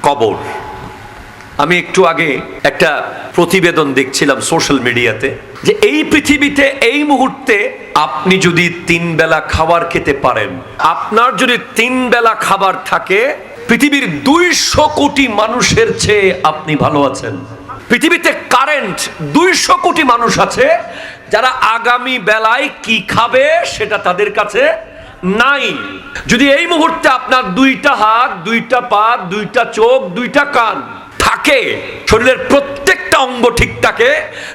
কবর। আমি একটু আগে একটা প্রতিবেদন দেখছিলাম সোশ্যাল মিডিয়াতে, যে এই পৃথিবীতে এই মুহূর্তে আপনি যদি 3 বেলা খাবার খেতে পারেন, আপনার যদি 3 বেলা খাবার থাকে, পৃথিবীর 200 কোটি মানুষের চেয়ে আপনি ভালো আছেন। পৃথিবীতে কারেন্ট 200 কোটি মানুষ আছে যারা আগামী বেলায় কি খাবে সেটা তাদের কাছে নাই। যদি এই মুহূর্তে আপনার 2টা হাত, 2টা পা, 2টা চোখ, 2টা কান থাকে, শরীরের প্রত্যেকটা অঙ্গ ঠিক থাকে,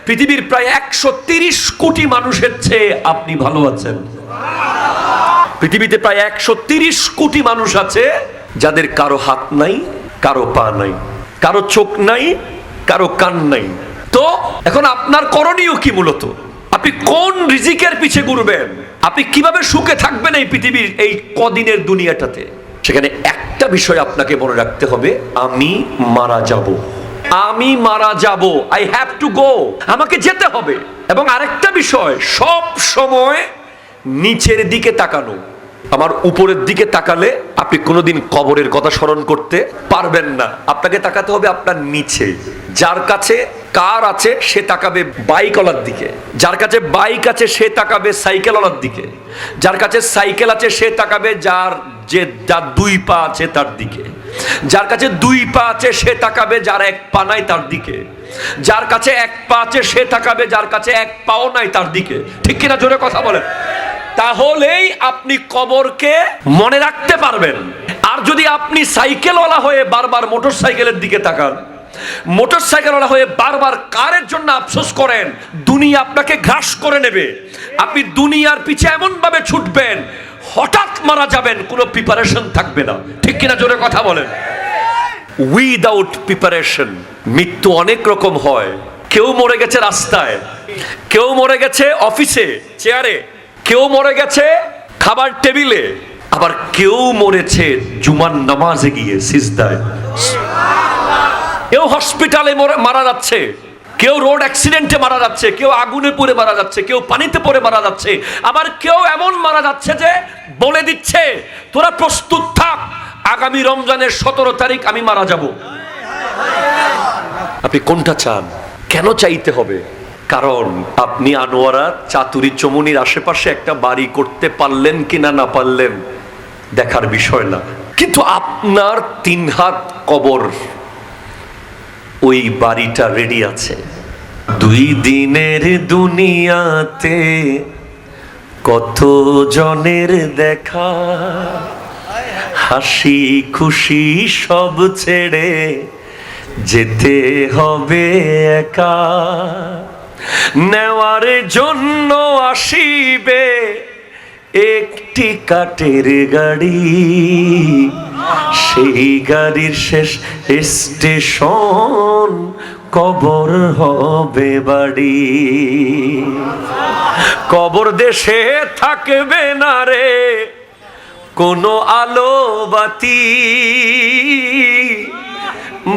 পৃথিবীর প্রায় 130 কোটি মানুষের চেয়ে আপনি ভালো আছেন। পৃথিবীতে প্রায় 130 কোটি মানুষ আছে যাদের কারো হাত নাই, কারো পা নাই, কারো চোখ নাই, কারো কান নাই। তো এখন আপনার করণীয় কি? মূলত আপনি কোন রিজিকের পিছে ঘুরবেন, আপনি কিভাবে সুখে থাকবেন এই পৃথিবীর এই কদিনের দুনিয়াটাতে, সেখানে একটা বিষয় আপনাকে মনে রাখতে হবে, আমি মারা যাব, আমি মারা যাব, আই হ্যাভ টু গো, আমাকে যেতে হবে। এবং আরেকটা বিষয়, সব সময় নিচের দিকে তাকানো। আমার উপরের দিকে তাকালে আপনি কোনোদিন কবরের কথা স্মরণ করতে পারবেন না। আপনাকে তাকাতে হবে আপনার নিচে। যার কাছে কার আছে সে তাকাবে বাইকওয়ালার দিকে, যার কাছে বাইক আছে সে তাকাবে সাইকেলওয়ালার দিকে, যার কাছে সাইকেল আছে সে তাকাবে যার 2 পা আছে তার দিকে, যার কাছে 2 পা আছে সে তাকাবে যার 1 পা নাই তার দিকে, যার কাছে 1 পা আছে সে তাকাবে যার কাছে 1 পাও নাই তার দিকে। ঠিক কিনা? জোরে কথা বলেন। তাহলেই আপনি কবরকে মনে রাখতে পারবেন। আর যদি আপনি সাইকেলওয়ালা হয়ে বারবার মোটর সাইকেলের দিকে তাকান, মোটর সাইকেলওয়ালা হয়ে বারবার কারের জন্য আফসোস করেন, দুনিয়া আপনাকে ঘাস করে নেবে। আপনি দুনিয়ার পিছে এমন ভাবে ছুটবেন, হঠাৎ মারা যাবেন, কোনো প্রিপারেশন থাকবে না। ঠিক কিনা? জোরে কথা বলেন। উইদাউট প্রিপারেশন মৃত্যু অনেক রকম হয়। কেউ মরে গেছে রাস্তায়, কেউ মরে গেছে অফিসে চেয়ারে, কেউ মরে গেছে খাবার টেবিলে, আবার কেউ মরেছে জুমার নামাজে গিয়ে সিজদায়। কেউ হসপিটালে মারা যাচ্ছে, কেউ রোড অ্যাক্সিডেন্টে মারা যাচ্ছে, কেউ আগুনে পুড়ে মারা যাচ্ছে, কেউ পানিতে পড়ে মারা যাচ্ছে, আবার কেউ এমন মারা যাচ্ছে যে বলে দিচ্ছে তোরা প্রস্তুত থাক, আগামী রমজানের 17 তারিখ আমি মারা যাব। আপনি কোনটা চান? কেন চাইতে হবে? কারণ আপনি আনোয়ারা চাতুরী চমুনির আশেপাশে একটা বাড়ি করতে পারলেন কিনা না পারলেন দেখার বিষয় না, কিন্তু আপনার 3 হাত কবর, ওই বাড়িটা রেডি আছে। 2 দিনের দুনিয়াতে কত জনের দেখা, হাসি খুশি সব ছেড়ে যেতে হবে একা, নেওয়ার জন্য আসিবে একটি কাঠের গাড়ি, সেই গাড়ির শেষ স্টেশন কবর হবে বাড়ি। কবর দেশে থাকবে না রে কোনো আলো বাতি,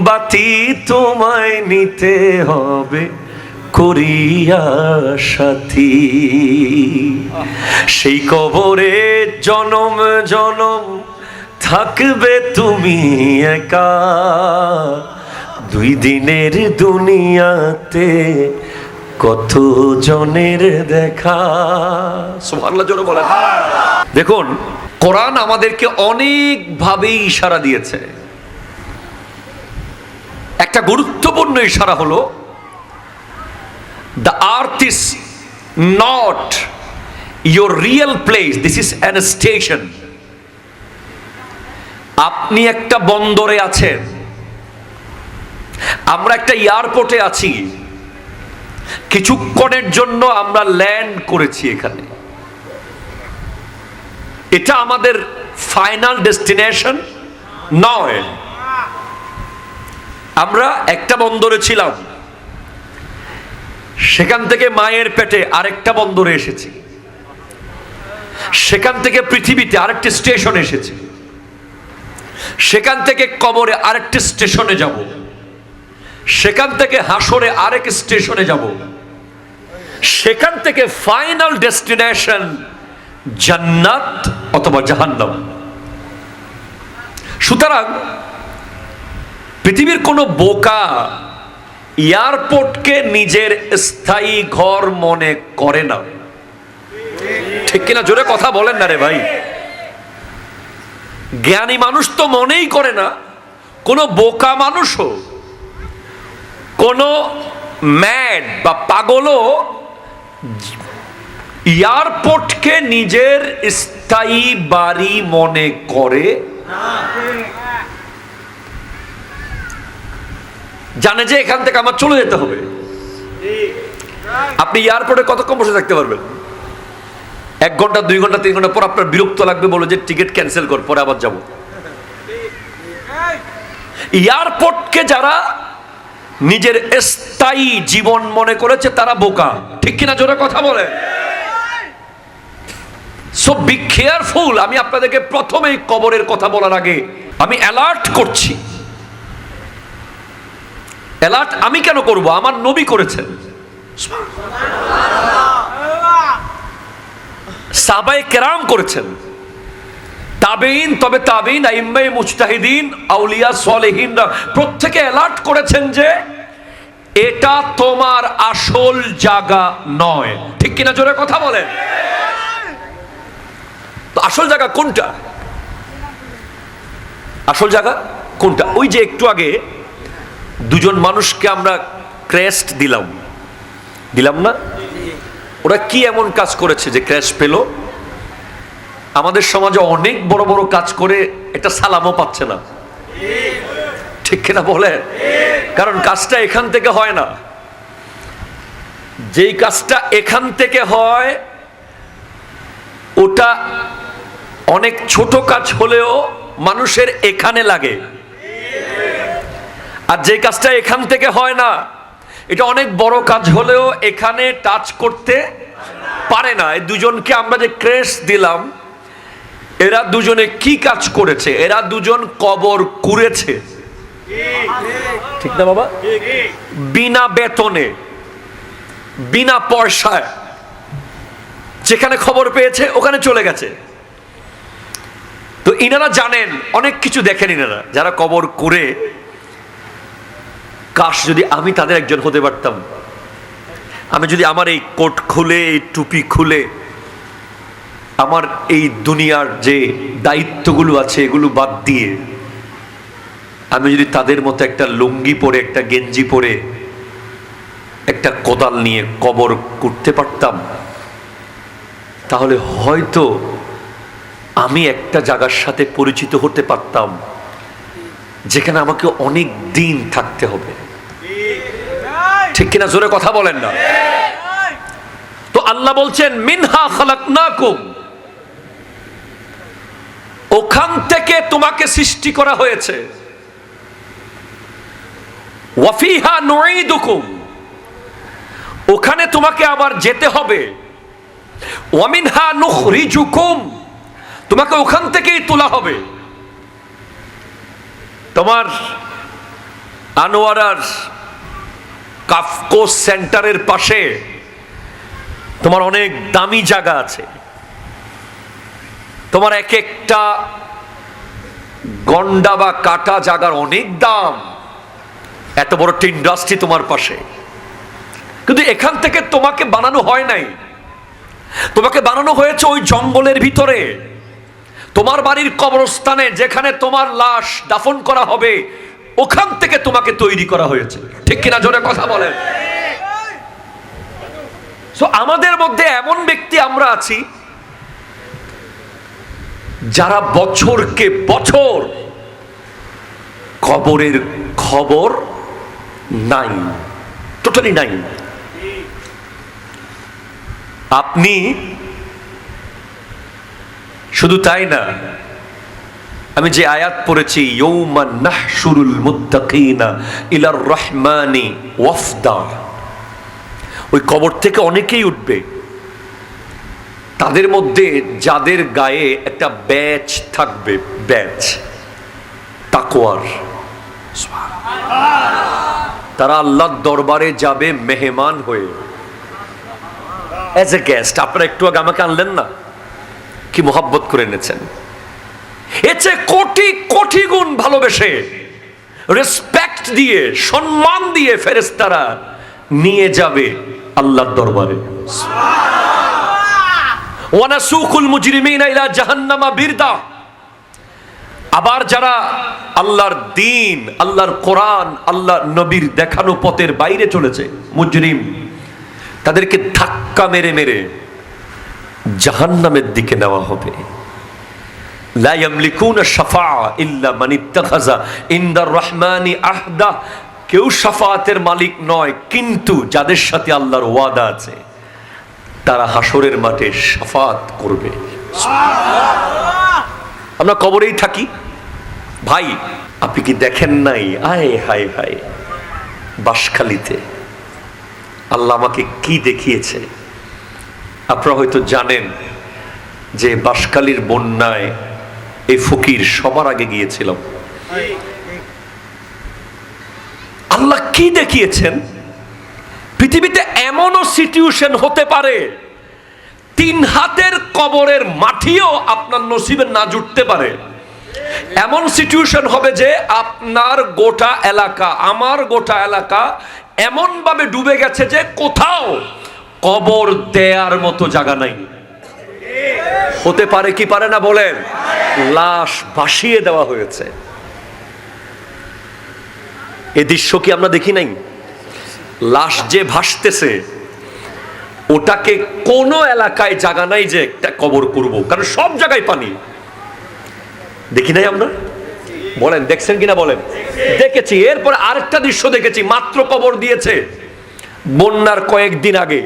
বাতি তোমায় নিতে হবে করিয়া সাথী। সেই কবরে জনম জনম থাকবে তুমি একা, 2 দিনের দুনিয়াতে কত জনের দেখা। সুবহানাল্লাহ জোরে বলেন। দেখুন, কোরআন আমাদেরকে অনেক ভাবে ইশারা দিয়েছে। একটা গুরুত্বপূর্ণ ইশারা হলো, the earth is not your real place, this is an station. আপনি একটা বন্দরে আছেন, আমরা একটা এয়ারপোর্টে আছি, কিছুক্ষণের জন্য আমরা ল্যান্ড করেছি এখানে। এটা আমাদের ফাইনাল ডেস্টিনেশন নয়। আমরা একটা বন্দরে ছিলাম, সেখান থেকে মায়ের পেটে আরেকটা বন্দরে এসেছি, সেখান থেকে পৃথিবীতে আরেকটি স্টেশন এসেছি, সেখান থেকে কবরে আরেকটি স্টেশনে যাব, সেখান থেকে হাসরে আরেক স্টেশনে যাব, সেখান থেকে ফাইনাল ডেস্টিনেশন জান্নাত অথবা জাহান্নাম। সুতরাং পৃথিবীর কোনো বোকা এয়ারপোর্টকে নিজের স্থায়ী ঘর মনে করে না, ঠিক কিনা? জোরে কথা বলেন না রে ভাই। জ্ঞানী মানুষ তো মনেই করে না, কোন বোকা মানুষও, কোন ম্যাড বা পাগলও এয়ারপোর্টকে নিজের স্থায়ী বাড়ি মনে করে জানে যে এখান থেকে আমার চলে যেতে হবে। আপনি এয়ারপোর্টে কতক্ষণ বসে থাকতে পারবেন? 1 ঘন্টা, 2 ঘন্টা, 3 ঘন্টা পর আপনার বিরক্ত লাগবে, বলে যে টিকিট ক্যান্সেল কর, পরে আবার যাব। এয়ারপোর্টকে যারা নিজের স্থায়ী জীবন মনে করেছে তারা বোকা, ঠিক কিনা? জোরে কথা বলে। So be careful. আমি আপনাদেরকে প্রথমেই কবরের কথা বলার আগে আমি অ্যালার্ট করছি। অ্যালার্ট আমি কেন করব? আমার নবী করেছেন, সাহাবায়ে কেরাম করেছেন, তাবেঈন, তবে তাবেঈন, আইম্মায়ে মুজতাহিদিন, আউলিয়া সালেহিনরা প্রত্যেকে অ্যালার্ট করেছেন যে এটা তোমার আসল জায়গা নয়, ঠিক কিনা? জোরে কথা বলেন। তো আসল জায়গা কোনটা? আসল জায়গা কোনটা? ওই যে একটু আগে দুজন মানুষকে আমরা ক্র্যাশ দিলাম না? ওরা কি এমন কাজ করেছে যে ক্র্যাশ পেল? আমাদের সমাজে অনেক বড় বড় কাজ করে এটা সালামও পাচ্ছে না, ঠিক কিনা বলে? কারণ কাজটা এখান থেকে হয় না। যেই কাজটা এখান থেকে হয় ওটা অনেক ছোট কাজ হলেও মানুষের এখানে লাগে, আর যে কাজটা এখান থেকে হয় না এটা অনেক বড় কাজ হলেও এখানে টাচ করতে পারে না। এই দুজনকে আমরা যে ক্রেশ দিলাম, এরা দুজনে কি কাজ করেছে? এরা দুজন কবর কুড়েছে, ঠিক না বাবা? বিনা বেতনে, বিনা পয়সায়, যেখানে খবর পেয়েছে ওখানে চলে গেছে। তো ইনারা জানেন, অনেক কিছু দেখেন ইনারা যারা কবর করে। কাশ যদি আমি তাদের একজন হতে পারতাম, আমি যদি আমার এই কোট খুলে, এই টুপি খুলে, আমার এই দুনিয়ার যে দায়িত্বগুলো আছে এগুলো বাদ দিয়ে আমি যদি তাদের মতো একটা লুঙ্গি পরে, একটা গেঞ্জি পরে, একটা কোদাল নিয়ে কবর করতে পারতাম, তাহলে হয়তো আমি একটা জায়গার সাথে পরিচিত হতে পারতাম যেখানে আমাকে অনেক দিন থাকতে হবে, ঠিক কিনা? জোরে কথা বলেন না। তো আল্লাহ বলছেন মিনহা খালাকনাকুম, ওখান থেকে তোমাকে সৃষ্টি করা হয়েছে। ওয়া ফিহা নুঈদুকুম, ওখানে তোমাকে আবার যেতে হবে। ওয়া মিনহা নুখরিজুকুম, তোমাকে ওখান থেকেই তোলা হবে। তোমার আনোয়ারার কাফকো সেন্টারের পাশে তোমার অনেক দামি জায়গা আছে, তোমার এক একটা গন্ডা বা কাটা জায়গার অনেক দাম, এত বড় একটা ইন্ডাস্ট্রি তোমার পাশে। কিন্তু এখান থেকে তোমাকে বানানো হয় নাই, তোমাকে বানানো হয়েছে ওই জঙ্গলের ভিতরে, তোমার বাড়ির কবরস্থানে, যেখানে তোমার লাশ দাফন করা হবে, ওখান থেকে তোমাকে তৈরি করা হয়েছে, ঠিক কিনা? জোরে কথা বলেন। সো আমাদের মধ্যে এমন ব্যক্তি আমরা আছি যারা বছরকে বছর কবরের খবর নাই, টোটালি নাই। আপনি শুধু তাই না, আমি যে আয়াত পড়েছি ইয়াউমা নাহশুরুল মুত্তাকিনা ইলার রহমানি ওয়াফদা, ওই কবর থেকে অনেকেই উঠবে, তাদের মধ্যে যাদের গায়ে একটা ব্যাজ থাকবে, ব্যাজ তাকওয়ার, তারা আল্লাহর দরবারে যাবে মেহমান হয়ে, অ্যাজ এ গেস্ট। আপনারা একটু আগে আমাকে আনলেন না, কি মোহাব্বত করে এনেছেন। এর চেয়ে কোটি কোটি গুণ ভালোবেসে, রেসপেক্ট রেসপেক্ট দিয়ে, সম্মান দিয়ে ফেরেশতারা নিয়ে যাবে আল্লাহর দরবারে। ওয়া নাসুকুল মুজরিমিনা ইলা জাহান্নামা বিরদা। আবার যারা আল্লাহর দ্বীন, আল্লাহর কোরআন, আল্লাহর নবীর দেখানো পথের বাইরে চলেছে, মুজরিম, তাদেরকে ধাক্কা মেরে মেরে জাহান্নামের দিকে নেওয়া হবে। লা ইয়ামলিকুনা শাফাআ ইল্লা মান ইত্তাখাযা ইনদার রহমানি আহদা। কেউ শাফাআতের মালিক নয়, কিন্তু যাদের সাথে আল্লাহর ওয়াদা আছে তারা হাসরের মাঠে শাফাআত করবে। আমরা কবরেই থাকি ভাই, আপনি কি দেখেন নাই? আয় হায় হায়, বাঁশখালীতে আল্লাহ আমাকে কি দেখিয়েছে। আপনারা হয়তো জানেন যে বাঁশখালীর বন্যায় এই ফকির সবার আগে গিয়েছিলাম। আল্লাহ কি দেখিয়েছেন? পৃথিবীতে এমনও সিচুয়েশন হতে পারে 3 হাতের কবরের মাটিও আপনার নসিবে না জুটতে পারে। এমন সিচুয়েশন হবে যে আপনার গোটা এলাকা, আমার গোটা এলাকা এমন ভাবে ডুবে গেছে যে কোথাও কবর দেয়ার মতো জায়গা নাই। হতে পারে কি পারে না বলেন? লাশ ভাসিয়ে দেওয়া হয়েছে। এই দৃশ্য কি আমরা দেখি নাই? লাশ যে ভাসতেছে, ওটাকে কোনো এলাকায় জায়গা নাই যে একটা কবর করব, কারণ সব জায়গায় পানি। দেখি নাই আমরা? বলেন দেখছেন কিনা বলেন? দেখেছি। এরপর আরেকটা দৃশ্য দেখেছি, মাত্র কবর দিয়েছে বন্যার কয়েকদিন আগে।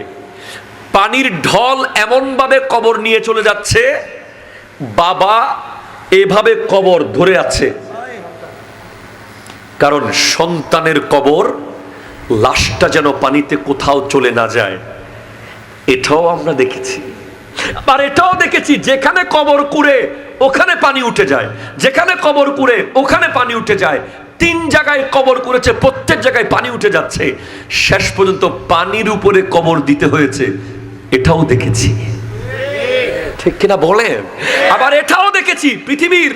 পানির ঢল এমন ভাবে কবর নিয়ে চলে যাচ্ছে, বাবা এভাবে কবর ধরে আছে, কারণ সন্তানের কবর, লাশটা যেন পানিতে কোথাও চলে না যায়। এটাও আমরা দেখেছি। আর এটাও দেখেছি যেখানে কবর কুড়ে ওখানে পানি উঠে যায়, যেখানে কবর কুড়ে ওখানে পানি উঠে যায়। 3 জায়গায় কবর করেছে, প্রত্যেক জায়গায় পানি উঠে যাচ্ছে, শেষ পর্যন্ত পানির উপরে কবর দিতে হয়েছে। এটাও দেখেছি, ঠিক কিনা বলেন? আবার এটাও দেখেছি পৃথিবীর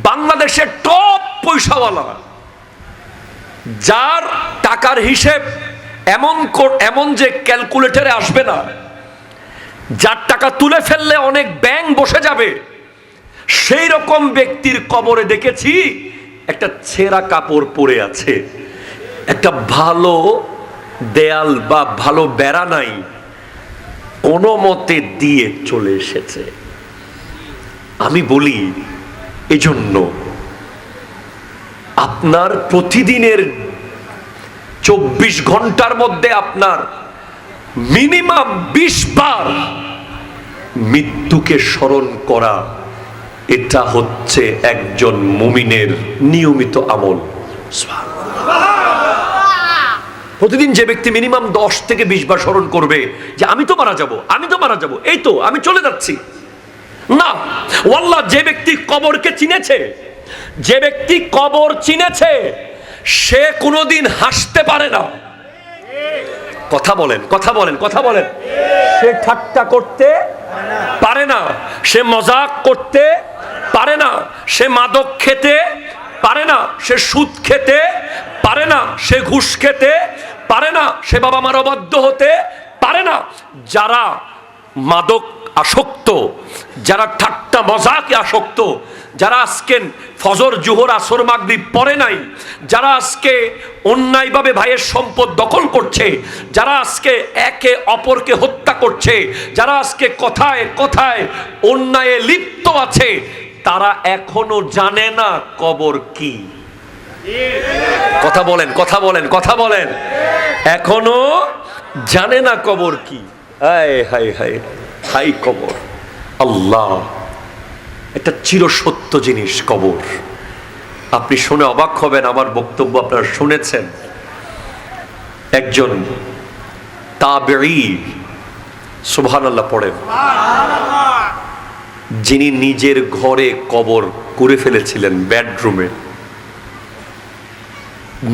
বাংলাদেশের টপ পয়সাওয়ালা, যার টাকার হিসেব এমন যে ক্যালকুলেটরে আসবে না, যার টাকা তুলে ফেললে অনেক ব্যাংক বসে যাবে, সেই রকম ব্যক্তির কবরে দেখেছি একটা ছেঁড়া কাপড় পরে আছে, একটা ভালো দেয়াল বা ভালো বেড়া নাই, কোনো মতে দিয়ে চলে এসেছে। আমি বলি, এজন্য আপনার প্রতিদিনের 24 ঘন্টার মধ্যে আপনার মিনিমাম 20 বার মৃত্যুকে স্মরণ করা, এটা হচ্ছে একজন মুমিনের নিয়মিত আমল। প্রতিদিন যে ব্যক্তি মিনিমাম 10 থেকে 20 বার স্মরণ করবে যে আমি তো মারা যাব, আমি তো মারা যাব, এই তো আমি চলে যাচ্ছি না। ওয়াল্লাহ, যে ব্যক্তি কবরকে চিনেছে, যে ব্যক্তি কবর চিনেছে, সে কোনোদিন হাসতে পারে না। কথা বলেন, কথা বলেন, কথা বলেন। সে ঠাট্টা করতে পারে না, সে মজাক করতে পারে না, সে মাদক খেতে পারে না, সে সুদ খেতে পারে না, সে ঘুষ খেতে পারে না, সে বাবা মার অবাধ্য হতে পারে না। যারা মাদক আসক্ত, যারা ঠাট্টা মজাকে আসক্ত, যারা আজকে ফজর জোহর আসর মাগরিব পড়ে নাই, যারা আজকে অন্যায়ভাবে ভাইয়ের সম্পদ দখল করছে, যারা আজকে একে অপরকে হত্যা করছে, যারা আজকে কথায় কথায় অন্যায়ে লিপ্ত আছে, তারা এখনো জানে না কবর কি। কথা বলেন, কথা বলেন, কথা বলেন। এখনো জানে না কবর কি। হায় হায় হায় হাই কবর। আল্লাহ, একটা চিরসত্য জিনিস কবর। আপনি শুনে অবাক হবেন, আমার বক্তব্য আপনারা শুনেছেন। একজন তাবেঈ, সুবহানাল্লাহ পড়েন, যিনি নিজের ঘরে কবর করে ফেলেছিলেন, বেডরুমে,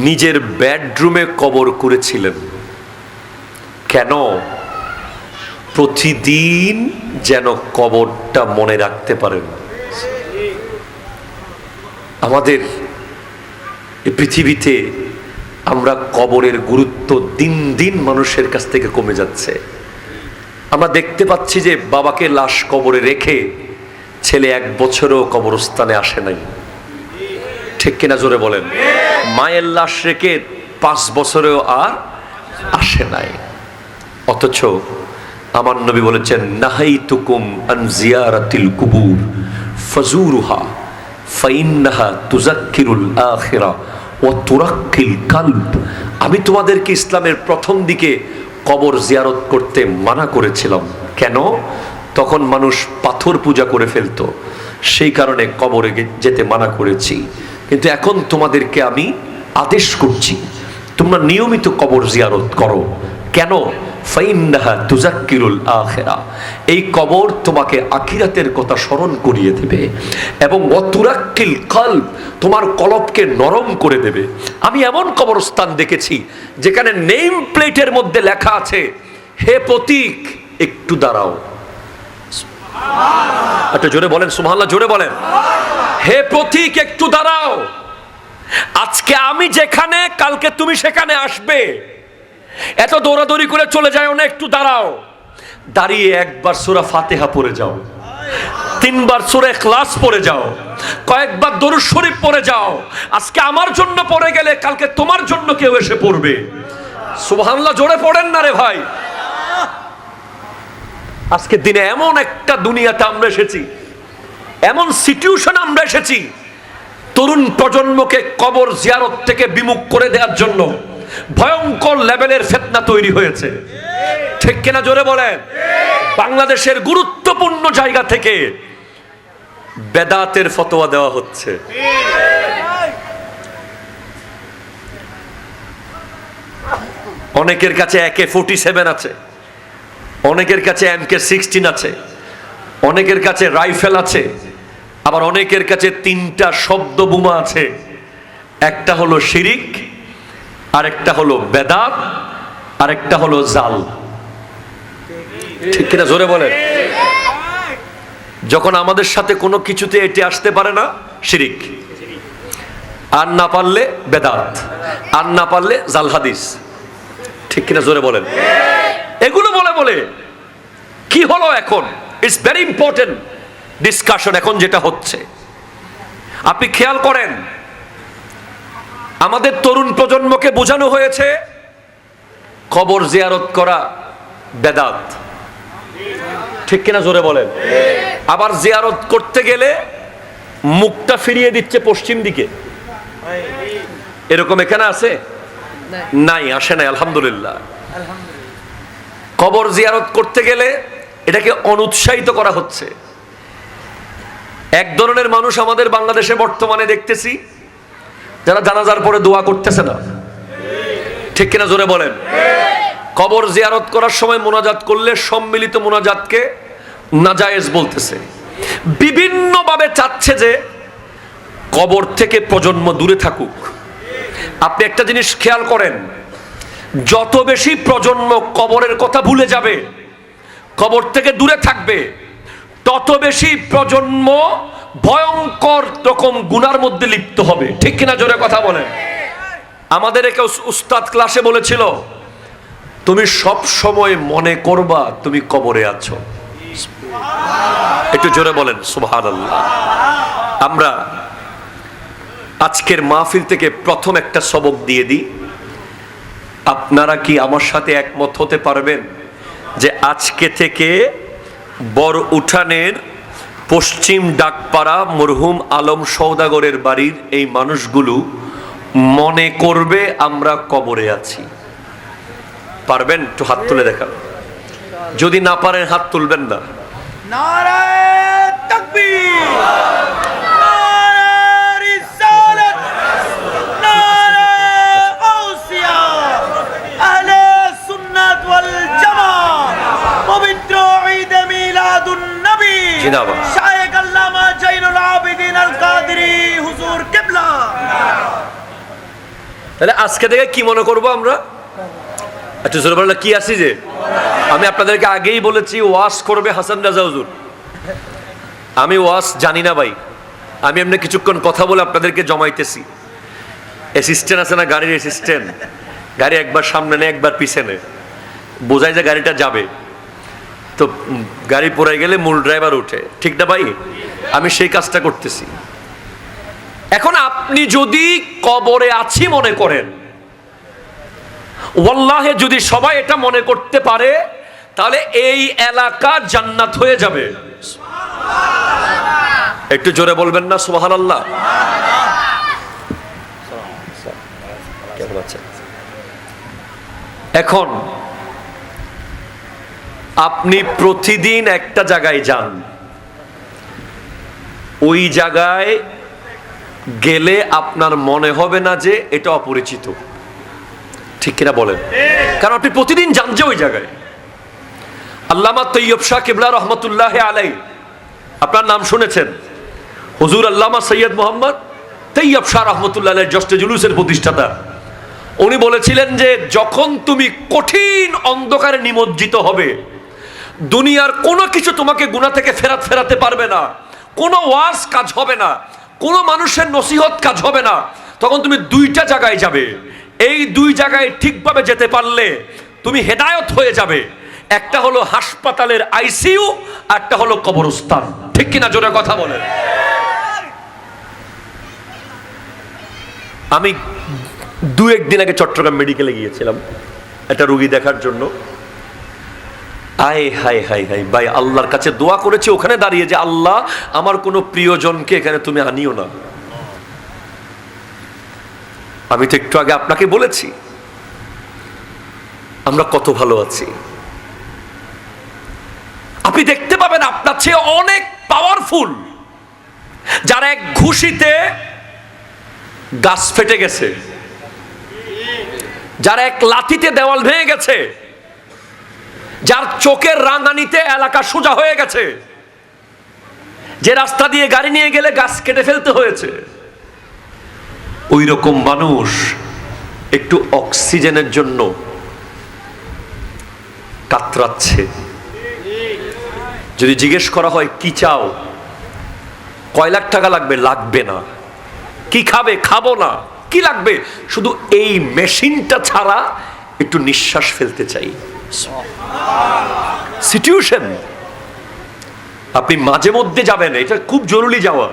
নিজের বেডরুমে কবর করেছিলেন। কেন? প্রতিদিন যেন কবরটা মনে রাখতে পারেন। আমাদের এই পৃথিবীতে আমরা কবরের গুরুত্ব দিন দিন মানুষের কাছ থেকে কমে যাচ্ছে। আমরা দেখতে পাচ্ছি যে বাবাকে লাশ কবরে রেখে ছেলে 1 বছরও কবরস্থানে আসে নাই, ঠিক কিনা জোরে বলেন? মায়ের লাশ রেখে 5 বছরেও আর আসে নাই। অথচ আমার নবী বলেছেন, নাহাইতুকুম আন জিয়ারাতিল কুবুর ফাজুরুহা ফাইন্নাহা তুযাক্কিরুল আখিরা ওয়া তুরাক্কিল কলব। আমি তোমাদেরকে ইসলামের প্রথম দিকে কবর জিয়ারত করতে মানা করেছিলাম। কেন? তখন মানুষ পাথর পূজা করে ফেলতো, সেই কারণে কবরে যেতে মানা করেছি। কিন্তু এখন তোমাদেরকে আমি আদেশ করছি, তোমরা নিয়মিত কবর জিয়ারত করো। কেন? ফাইন্নাহা তুযাক্কিরুল আখিরা, এই কবর তোমাকে আখিরাতের কথা স্মরণ করিয়ে দেবে এবং ওয়া তুরাক্কিল কলব, তোমার কলবকে নরম করে দেবে। আমি এমন কবরস্থান দেখেছি যেখানে নেম প্লেটের মধ্যে লেখা আছে, হে প্রতীক একটু দাঁড়াও। একটু জোরে বলেন সুবহানাল্লাহ, জোরে বলেন। হে প্রতীক একটু দাঁড়াও, আজকে আমি যেখানে কালকে তুমি সেখানে আসবে। এত দৌড়াদৌড়ি করে চলে যায় না, একটু দাঁড়াও। দাঁড়িয়ে একবার সূরা ফাতিহা পড়ে যাও, 3 বার সূরা ইখলাস পড়ে যাও, কয়েকবার দরুদ শরীফ পড়ে যাও। আজকে আমার জন্য পড়ে গেলে কালকে তোমার জন্য কেউ এসে পড়বে। সুবহানাল্লাহ, জোরে পড়েন না রে ভাই। আজকে দিনে এমন একটা দুনিয়াতে আমরা এসেছি, এমন সিচুয়েশন আমরা এসেছি, তরুণ প্রজন্মকে কবর জিয়ারত থেকে বিমুখ করে দেওয়ার জন্য ভয়ঙ্কর লেভেলের ফিতনা তৈরি হয়েছে, ঠিক কিনা জোরে বলেন? বাংলাদেশের গুরুত্বপূর্ণ জায়গা থেকে বেদাতের ফতোয়া দেওয়া হচ্ছে। অনেকের কাছে AK-47 আছে, অনেকের কাছে MK-16 আছে, অনেকের কাছে রাইফেল আছে, আবার অনেকের কাছে 3টা শব্দ বোমা আছে। একটা হলো শিরিক, আরেকটা হলো বেদাত, আরেকটা হলো জাল, ঠিক কিনা জোরে বলেন? যখন আমাদের সাথে কোনো কিছুতে এটি আসতে পারে না, শিরিক, আর না পারলে বেদাত, আর না পারলে জাল হাদিস, ঠিক কিনা জোরে বলেন? এগুলো বলে বলে কি হলো এখন? ইটস ভেরি ইম্পর্টেন্ট ডিসকাশন এখন যেটা হচ্ছে। আপনি খেয়াল করেন, আমাদের তরুণ প্রজন্মকে বোঝানো হয়েছে কবর জিয়ারত করা বেদাত, ঠিক কিনা জোরে বলেন? আবার জিয়ারত করতে গেলে মুখটা ফিরিয়ে দিচ্ছে পশ্চিম দিকে। এরকম এখানে আছে? নাই, আসে নাই, আলহামদুলিল্লাহ। কবর জিয়ারত করতে গেলে এটাকে অনুৎসাহিত করা হচ্ছে। এক ধরনের মানুষ আমাদের বাংলাদেশে বর্তমানে দেখতেছি, যারা জানাজার পরে দোয়া করতেছে না, ঠিক কিনা জোরে বলেন? কবর জিয়ারত করার সময় মোনাজাত করলে সম্মিলিত মোনাজাতকে নাজায়েজ বলতেছে। বিভিন্ন ভাবে চাচ্ছে যে কবর থেকে প্রজন্ম দূরে থাকুক। আপনি একটা জিনিস খেয়াল করেন, যত বেশি প্রজন্ম কবরের কথা ভুলে যাবে, কবর থেকে দূরে থাকবে, তত বেশি প্রজন্ম ভয়ঙ্কর রকম গুনার মধ্যে লিপ্ত হবে, ঠিক কিনা জোরে কথা বলেন? আমাদের এক উস্তাদ ক্লাসে বলেছিল, তুমি সব সময় মনে করবা তুমি কবরে আছো। একটু জোরে বলেন সুবহানাল্লাহ। আমরা আজকের মাহফিল থেকে প্রথম একটা সবক দিয়ে দিই। আপনারা কি আমার সাথে একমত হতে পারবেন যে আজকে থেকে বড় উঠানের পশ্চিম ডাকপাড়া মরহুম আলম সওদাগরের বাড়ির এই মানুষগুলো মনে করবে আমরা কবরে আছি? পারবেন? একটু হাত তুলে দেখান। যদি না পারেন হাত তুলবেন না। নারায়ে তাকবীর, নারায়ে রিসালাত, নারায়ে গাউসিয়া, আহলে সুন্নাত ওয়াল জামাত, পবিত্র ঈদ মিলাদুন নবী, জিন্দাবাদ। শায়েখ আল্লামা জাইনুল আবেদিন আল কাদেরী হুজুর কিবলা। তাহলে আজকে থেকে কি মনে করব আমরা? একটু জোরে বললে কি আসি যে আমি আপনাদেরকে আগেই বলেছি ওয়াজ করবে হাসান রাজা হুজুর। আমি ওয়াজ জানি না ভাই, আমি এমনি কিছুক্ষণ কথা বলে আপনাদেরকে জমাইতেছি। অ্যাসিস্ট্যান্ট আছে না, গাড়ির অ্যাসিস্ট্যান্ট, গাড়ি একবার সামনে নেয় একবার পিছনে, বোঝায় যে গাড়িটা যাবে। তো গাড়ি পড়ে গেলে মূল ড্রাইভার উঠে, ঠিক না ভাই? আমি সেই কাজটা করতেছি। এখন আপনি যদি কবরে আছি মনে করেন, ওয়াল্লাহে যদি সবাই এটা মনে করতে পারে, তাহলে এই এলাকা জান্নাত হয়ে যাবে। একটু জোরে বলবেন না সুবহানাল্লাহ? কেমন আছেন? এখন আপনি প্রতিদিন একটা জায়গায় যান, ওই জায়গায় গেলে আপনার মনে হবে না যে এটা অপরিচিত, ঠিক কিনা বলেন? কারণ আপনি প্রতিদিন যান যে ওই জায়গায়। আল্লামা তৈয়ব শাহ কিবলা রহমতুল্লাহ আলাই, আপনার নাম শুনেছেন, হুজুর আল্লামা সৈয়দ মোহাম্মদ তৈয়ব শাহ রহমতুল্লাহ আলাই জস্টে জুলুসের প্রতিষ্ঠাতা। উনি বলেছিলেন যে যখন তুমি কঠিন অন্ধকারে নিমজ্জিত হবে, দুনিয়ার কোনো কিছু তোমাকে গুনাহ থেকে ফেরাতে পারবে না, কোনো ওয়াজ কাজ হবে না, কোনো মানুষের নসিহত কাজ হবে না, তখন তুমি দুইটা জায়গায় যাবে। এই দুই জায়গায় ঠিকভাবে যেতে পারলে তুমি হেদায়েত হয়ে যাবে। একটা হলো হাসপাতালের আইসিইউ, আর একটা হলো কবরস্থান, ঠিক কিনা? জোরে কথা বলেন। আমি দু একদিন আগে চট্টগ্রাম মেডিকেলে গিয়েছিলাম একটা রোগী দেখার জন্য। আয় হাই হাই হাই ভাই, আল্লাহর কাছে দোয়া করেছি ওখানে দাঁড়িয়ে যে আল্লাহ আমার কোনো প্রিয়জনকে এখানে তুমি আনিও না। আমি তো একটু আগে আপনাকে বলেছি আমরা কত ভালো আছি। আপনি দেখতে পাবেন আপনার চেয়ে অনেক পাওয়ারফুল যারা এক ঘুষিতে গাছ ফেটে গেছে, যারা এক লাথিতে দেওয়াল ভেঙে গেছে, যার চোখের রাঙানিতে এলাকা সোজা হয়ে গেছে, যে রাস্তা দিয়ে গাড়ি নিয়ে গেলে গাছ কেটে ফেলতে হয়েছে, ওই রকম মানুষ একটু অক্সিজেনের জন্য কাতরাচ্ছে। যদি জিজ্ঞেস করা হয় কি চাও, কয় লাখ টাকা লাগবে? লাগবে না। কি খাবে? খাবো না। কি লাগবে? শুধু এই মেশিনটা ছাড়া একটু নিঃশ্বাস ফেলতে চাই। সিচুয়েশন। আপনি মাঝে মধ্যে যাবেন, এটা খুব জরুরি যাওয়া,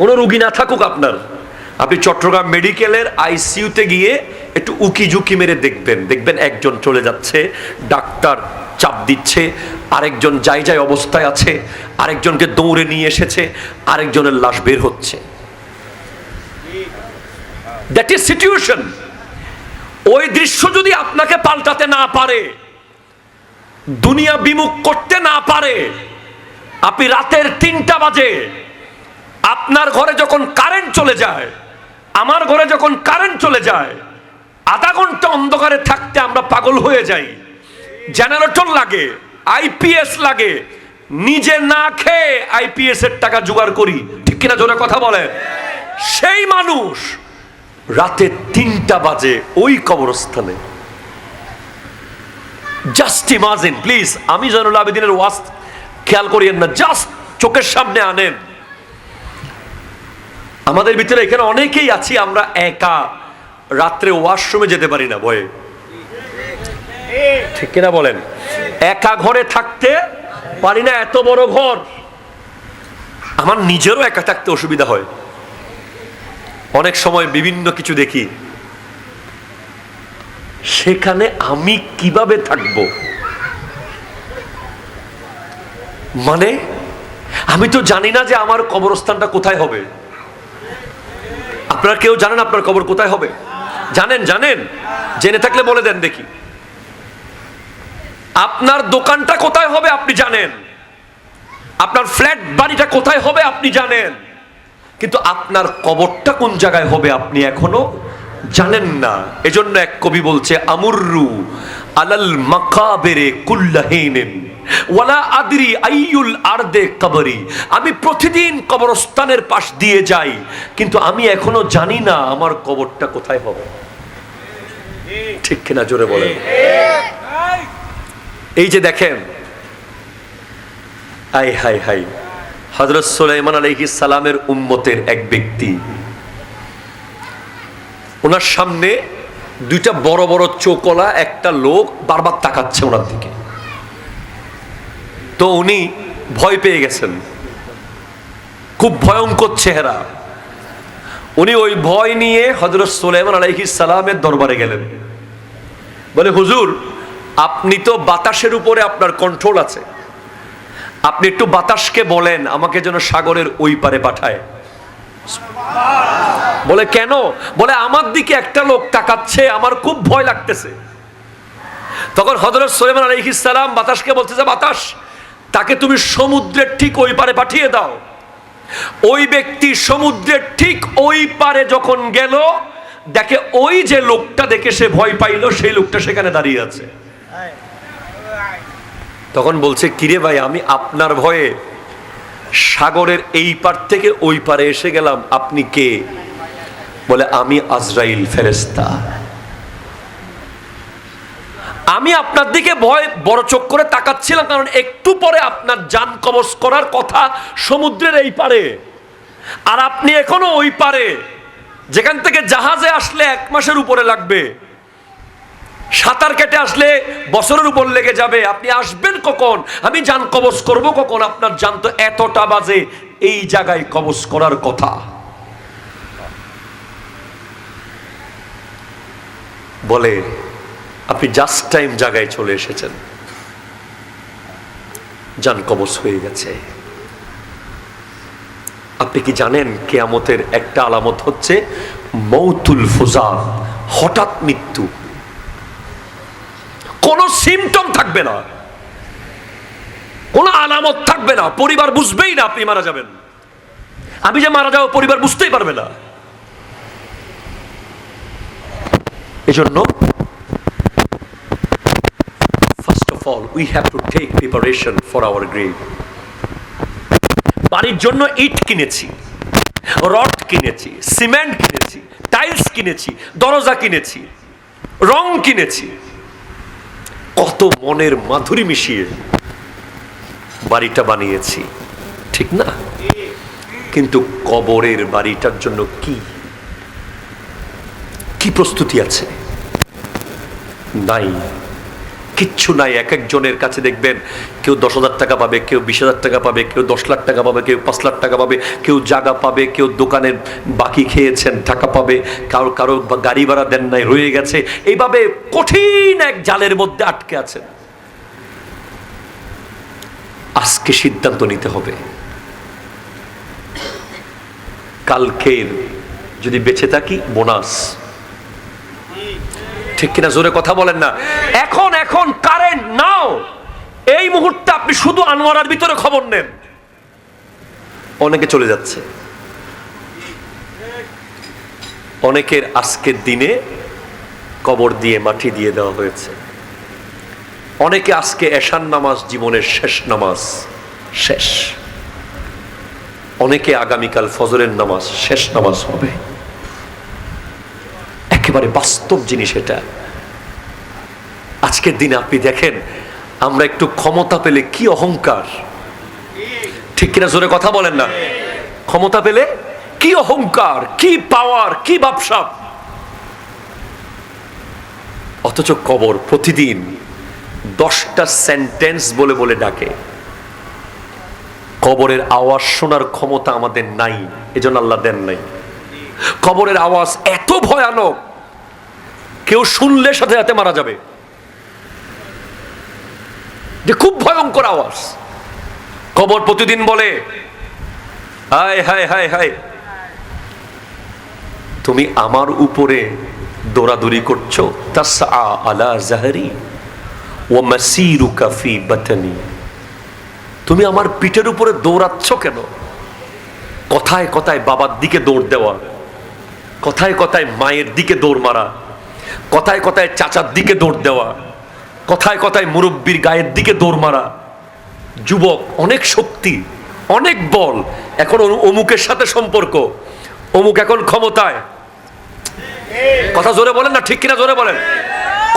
কোনো রোগী না থাকুক আপনার, আপনি চট্টগ্রাম মেডিকেলের আইসিইউতে গিয়ে একটু উকি ঝুঁকি মেরে দেখবেন একজন চলে যাচ্ছে, ডাক্তার চাপ দিচ্ছে, আরেকজন যাই অবস্থায় আছে, আরেকজনকে দৌড়ে নিয়ে এসেছে, আরেকজনের লাশ বের হচ্ছে। That is situation. ওই দৃশ্য যদি আপনাকে পাল্টাতে না পারে, দুনিয়া বিমুখ করতে না পারে, আপনি রাতের 3টা বাজে আপনার ঘরে যখন কারেন্ট চলে যায়, আমার ঘরে যখন কারেন্ট চলে যায়, আধা ঘন্টা অন্ধকারে থাকতে আমরা পাগল হয়ে যাই। জেনারেটর লাগে, আইপিএস লাগে, নিজে না খেয়ে আইপিএস এর টাকা জোগাড় করি, ঠিক কিনা? জোরে কথা বলে। সেই মানুষ রাতে 3টা বাজে ওই কবরস্থানে। জাস্ট ইমাজিন প্লিজ, আমি জয়নুল আবেদিনের ওয়াজ খেয়াল করিয়েন না, জাস্ট চোখের সামনে আনেন। আমাদের ভিতরে এখানে অনেকেই আছি আমরা একা, রাত্রে ওয়াশরুমে যেতে পারি না ভয়ে, ঠিক কিনা বলেন? একা ঘরে থাকতে পারি না, এত বড় ঘর। আমার নিজেরও একা থাকতে অসুবিধা হয়, অনেক সময় বিভিন্ন কিছু দেখি, সেখানে আমি কিভাবে থাকবো? মানে আমি তো জানি না যে আমার কবরস্থানটা কোথায় হবে। আপনারা কেউ জানেন আপনার কবর কোথায় হবে? জানেন? জেনে থাকলে বলে দেন দেখি। আপনার দোকানটা কোথায় হবে আপনি জানেন, আপনার ফ্ল্যাট বাড়িটা কোথায় হবে আপনি জানেন, কিন্তু আপনার কবরটা কোন জায়গায় হবে আপনি এখনো জানেন না। এজন্য এক কবি বলছে, আমুররু আলাল মাকাবিরে কুল্লাহিনিন ওয়ালা আদরি আইয়ুল আরদে কবরি। আমি প্রতিদিন কবরস্থানের পাশ দিয়ে যাই, কিন্তু আমি এখনো জানি না আমার কবরটা কোথায় হবে, ঠিক কিনা? জোরে বলেন। এই যে দেখেন, আই হাই হাই, হযরত সুলাইমান আলাইহিস সালামের উম্মতের এক ব্যক্তি ওনার সামনে দুইটা বড় বড় চোখলা একটা লোক বারবার তাকাচ্ছে ওনার দিকে। তো উনি ভয় পেয়ে গেছেন, খুব ভয়ঙ্কর চেহারা। উনি ওই ভয় নিয়ে হযরত সুলাইমান আলাইহিস সালামের দরবারে গেলেন। বলে, হুজুর, আপনি তো বাতাসের উপরে আপনার কন্ট্রোল আছে, আপনি একটু বাতাসকে বলেন আমাকে যেন সাগরের ওই পারে পাঠায়। বলে, কেন? বলে, আমার দিকে একটা লোক তাকাচ্ছে, আমার খুব ভয় লাগতেছে। তখন হযরত সুলাইমান আলাইহিস সালাম বাতাসকে বলতেছে, বাতাস, তাকে তুমি সমুদ্রের ঠিক ওই পারে পাঠিয়ে দাও। ওই ব্যক্তি সমুদ্রের ঠিক ওই পারে যখন গেল, দেখে ওই যে লোকটা দেখে সে ভয় পাইল, সেই লোকটা সেখানে দাঁড়িয়ে আছে। তখন বলছে, কিরে ভাই, আমি আপনার ভয়ে সাগরের এই পার থেকে ওই পারে এসে গেলাম, আপনি কে? বলে, আমি আজরাইল ফেরেশতা। আমি আপনার দিকে ভয় বড় চোখ করে তাকাচ্ছিলাম, কারণ একটু পরে আপনার জান কবজ করার কথা সমুদ্রের এই পারে, আর আপনি এখনো ওই পারে, যেখান থেকে জাহাজে আসলে 1 মাসের উপরে লাগবে, সাঁতার কেটে আসলে বছরের উপর লেগে যাবে। আপনি আসবেন কখন? আমি জান কবজ করব কখন? আপনার জান তো এতটা বাজে এই জায়গায় কবজ করার কথা। বলে, আপনি জাস্ট টাইম জায়গায় চলে এসেছেন, জান কবজ হয়ে গেছে। আপনি কি জানেন কিয়ামতের একটা আলামত হচ্ছে মৌতুল ফুজা, হঠাৎ মৃত্যু। কোন সিমটম থাকবে না, কোন আলামত থাকবে না, পরিবার বুঝবেই না আপনি মারা যাবেন। আমি যে মারা যাবো পরিবার বুঝতেই পারবে না। এজন্য first of all we have to take preparation for our grave. বাড়ির জন্য ইট কিনেছি, রড কিনেছি, সিমেন্ট কিনেছি, টাইলস কিনেছি, দরজা কিনেছি, রং কিনেছি, কত মনের মাধুরী মিশিয়ে বাড়িটা বানিয়েছি, ঠিক না? কিন্তু কবরের বাড়িটার জন্য কি কি প্রস্তুতি আছে? নাই, কিচ্ছু নাই। এক একজনের কাছে দেখবেন কেউ 10,000 টাকা পাবে, কেউ 20,000 টাকা পাবে, কেউ 10 লাখ টাকা পাবে, কেউ 5 লাখ টাকা পাবে, কেউ জায়গা পাবে, কেউ দোকানের বাকি খেয়েছেন টাকা পাবে, কারো কারো গাড়ি ভাড়া দেন নাই রয়ে গেছে। এইভাবে কঠিন এক জালের মধ্যে আটকে আছেন। আজকে সিদ্ধান্ত নিতে হবে, কালকের যদি বেঁচে থাকি বোনাস, ঠিক কিনা? জোরে কথা বলেন না। এখন এখন কারেন্ট নাও, এই মুহূর্তে আপনি শুধু আনোয়ারার ভিতরে খবর নেন, অনেকে চলে যাচ্ছে। অনেকের আজকের দিনে কবর দিয়ে মাটি দিয়ে দেওয়া হয়েছে। অনেকে আজকে এশার নামাজ জীবনের শেষ নামাজ, শেষ। অনেকে আগামীকাল ফজরের নামাজ শেষ নামাজ হবে। একেবারে বাস্তব জিনিস এটা। আজকের দিনে আপনি দেখেন, আমরা একটু ক্ষমতা পেলে কি অহংকার, ঠিক কিনা? জোরে কথা বলেন না। ক্ষমতা পেলে কি অহংকার, কি পাওয়ার, কি ব্যবসা। অথচ কবর প্রতিদিন 10টা সেন্টেন্স বলে বলে ডাকে। কবরের আওয়াজ শোনার ক্ষমতা আমাদের নাই, এজন্য আল্লাহ দেন নাই। কবরের আওয়াজ এত ভয়ানক, কেউ শুনলে সাথে সাথে মারা যাবে, যে খুব ভয়ঙ্কর আওয়াজ। কবর প্রতিদিন বলে, হায় হায় হায় হায়, তুমি আমার উপরে দৌড়াদৌড়ি করছো, তাসআ আলা যাহরি ওয়া মাসিরুকা ফি বাতনি, তুমি আমার পিঠের উপরে দৌড়াচ্ছ কেন? কথায় কথায় বাবার দিকে দৌড় দেওয়া, কথায় কথায় মায়ের দিকে দৌড় মারা, কথায় কথায় চাচার দিকে দৌড় দেওয়া, কথায় কথায় মুরব্বীর গায়ের দিকে দৌড় মারা। যুবক, অনেক শক্তি, অনেক বল, এখন অমুকের সাথে সম্পর্ক, অমুক এখন ক্ষমতায়। কথা জোরে বলেন না, ঠিক কিনা? জোরে বলেন।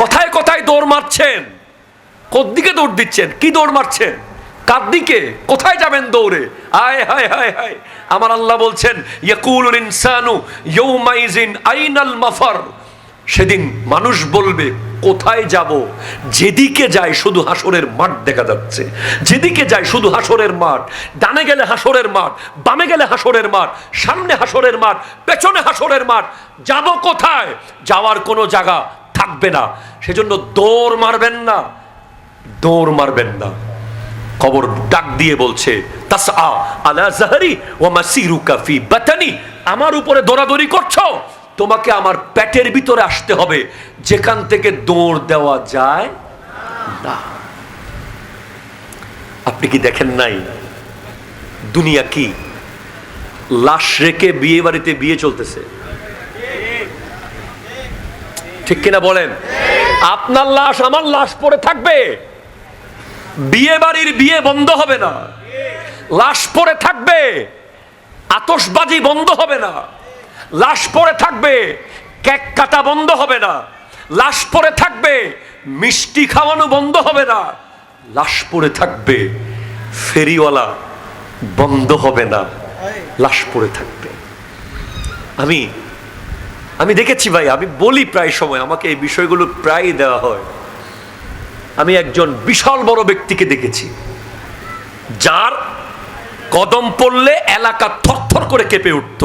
কথায় কথায় দৌড় মারছেন, কোন দিকে দৌড় দিচ্ছেন, কি দৌড় মারছেন? কার দিকে? কোথায় যাবেন দৌড়ে? আয় হায় হায় হায়, আমার আল্লাহ বলছেন ইয়াকুলুল ইনসানু ইয়াউমাইজিন আইনাল মাফার, সেদিন মানুষ বলবে কোথায় যাব? যেদিকে যায় শুধু হাসরের মাঠ দেখা যাচ্ছে, যেদিকে যায় শুধু হাসরের মাঠ। ডানে গেলে হাসরের মাঠ, বামে গেলে হাসরের মাঠ, সামনে হাসরের মাঠ, পেছনে হাসরের মাঠ। যাব কোথায়? যাওয়ার কোনো জায়গা থাকবে না। সেজন্য দৌড় মারবেন না, দৌড় মারবেন না। কবর ডাক দিয়ে বলছে তাসআ আলা যাহরি ওয়া মাসিরুকা ফি বাতানি, আমার উপরে দৌড়াদৌড়ি করছো, তোমাকে আমার পেটের ভিতরে আসতে হবে, যেখান থেকে দৌড় দেওয়া যায় না। আপনি কি দেখেন নাই দুনিয়া কি? লাশ রেখে বিয়ে বাড়িতে বিয়ে চলতেছে, ঠিক কিনা বলেন? আপনার লাশ আমার লাশ পড়ে থাকবে, বিয়ে বাড়ির বিয়ে বন্ধ হবে না, লাশ পড়ে থাকবে, আতশবাজি বন্ধ হবে না, লাশ পড়ে থাকবে, কেক কাটা বন্ধ হবে না, লাশ পড়ে থাকবে, মিষ্টি খাওয়ানো বন্ধ হবে না, লাশ পড়ে থাকবে, ফেরিওয়ালা বন্ধ হবে না, লাশ পড়ে থাকবে। আমি দেখেছি ভাই, আমি বলি প্রায় সময়, আমাকে এই বিষয়গুলো প্রায় দেওয়া হয়। আমি একজন বিশাল বড় ব্যক্তিকে দেখেছি, যার কদম পড়লে এলাকা থরথর করে কেঁপে উঠত।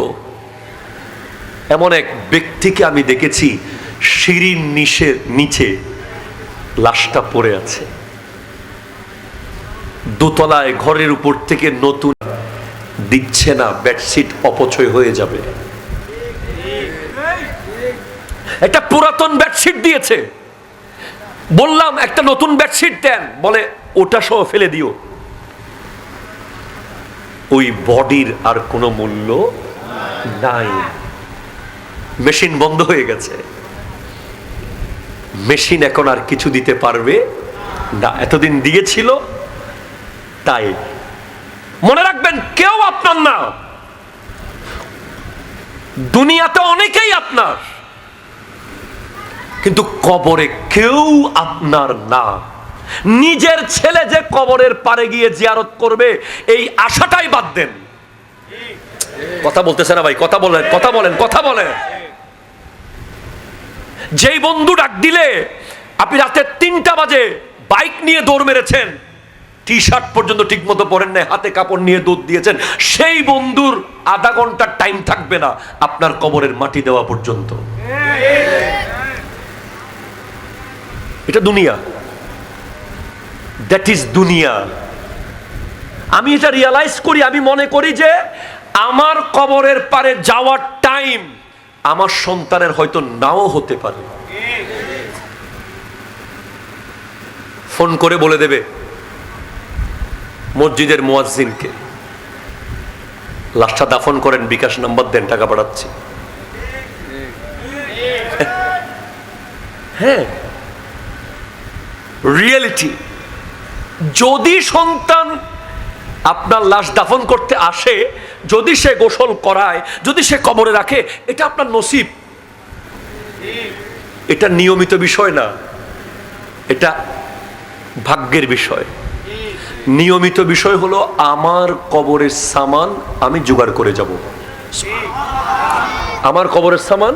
এমন এক ব্যক্তিকে আমি দেখেছি সিঁড়ির নিচে লাশটা পড়ে আছে, দোতলায় ঘরের উপর থেকে নতুন দিচ্ছে না, বেডশিট অপচয় হয়ে যাবে। একটা পুরাতন বেডশিট দিয়েছে, বললাম একটা নতুন বেডশিট দেন, বলে ওটা সহ ফেলে দিও। ওই বডির আর কোনো মূল্য নাই। মেশিন বন্ধ হয়ে গেছে, মেশিন এখন আর কিছু দিতে পারবে না, এতদিন দিয়েছিল তাই। মনে রাখবেন, কেউ আপনার না, দুনিয়াতে অনেকেই আপনার, কিন্তু কবরে কেউ আপনার না। নিজের ছেলে যে কবরের পারে গিয়ে জিয়ারত করবে, এই আশাটাই বাদ দেন। কথা বলতেছে না ভাই? কথা বলেন, কথা বলেন, কথা বলেন। যেই বন্ধু ডাক দিলে আপনি রাতে 3টা বাজে বাইক নিয়ে দৌড় মেরেছেন, টি শার্ট পর্যন্ত ঠিক মতো পরেন নাই, হাতে কাপড় নিয়ে দৌড় দিয়েছেন, সেই বন্ধুর আধা ঘন্টার টাইম থাকবে না আপনার কবরের মাটি দেওয়া পর্যন্ত। এটা দুনিয়া, দ্যাট ইজ দুনিয়া। আমি এটা রিয়ালাইজ করি, আমি মনে করি যে আমার কবরের পারে যাওয়ার টাইম আমার সন্তানের হয়তো নাও হতে পারে। ফোন করে বলে দেবে মসজিদের মুয়াজ্জিনকে, লাশটা দাফন করেন, বিকাশ নাম্বার দেন, টাকা পাঠাচ্ছি। হ্যাঁ, রিয়েলিটি। যদি সন্তান আপনার লাশ দাফন করতে আসে, যদি সে গোসল করায়, যদি সে কবরে রাখে, এটা আপনার নসিব। এটা নিয়মিত বিষয় না, এটা ভাগ্যের বিষয়। নিয়মিত বিষয় হলো আমার কবরের সামান আমি জোগাড় করে যাব, আমার কবরের সামান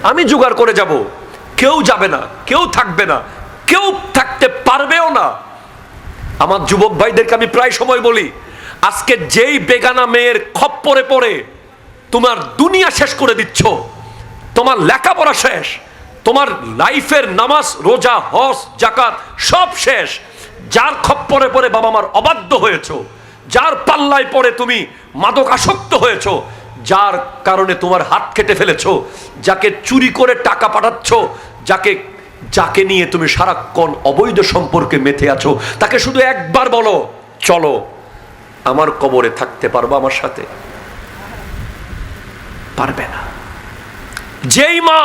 আমি জোগাড় করে যাব। কেউ যাবে না, কেউ থাকবে না, কেউ থাকতে পারবেও না। আমার যুবক ভাইদেরকে আমি প্রায় সময় বলি, আজকে যেই বেগানা মেয়ের খপ্পরে পড়ে তোমার দুনিয়া শেষ করে দিচ্ছ, তোমার লেখাপড়া শেষ, তোমার লাইফের নামাজ রোজা হজ জাকাত সব শেষ, যার খপ্পরে পড়ে বাবা মার অবাধ্য হয়েছো, যার পাল্লায় পড়ে তুমি মাদক আসক্ত হয়েছো, যার কারণে তোমার হাত কেটে ফেলেছো, যাকে চুরি করে টাকা পাঠাচ্ছ, যাকে নিয়ে তুমি সারাক্ষণ অবৈধ সম্পর্কে মেতে আছো, তাকে শুধু একবার বলো, চলো আমার কবরে থাকতে পারবো আমার সাথে? পারবে না। যেই মা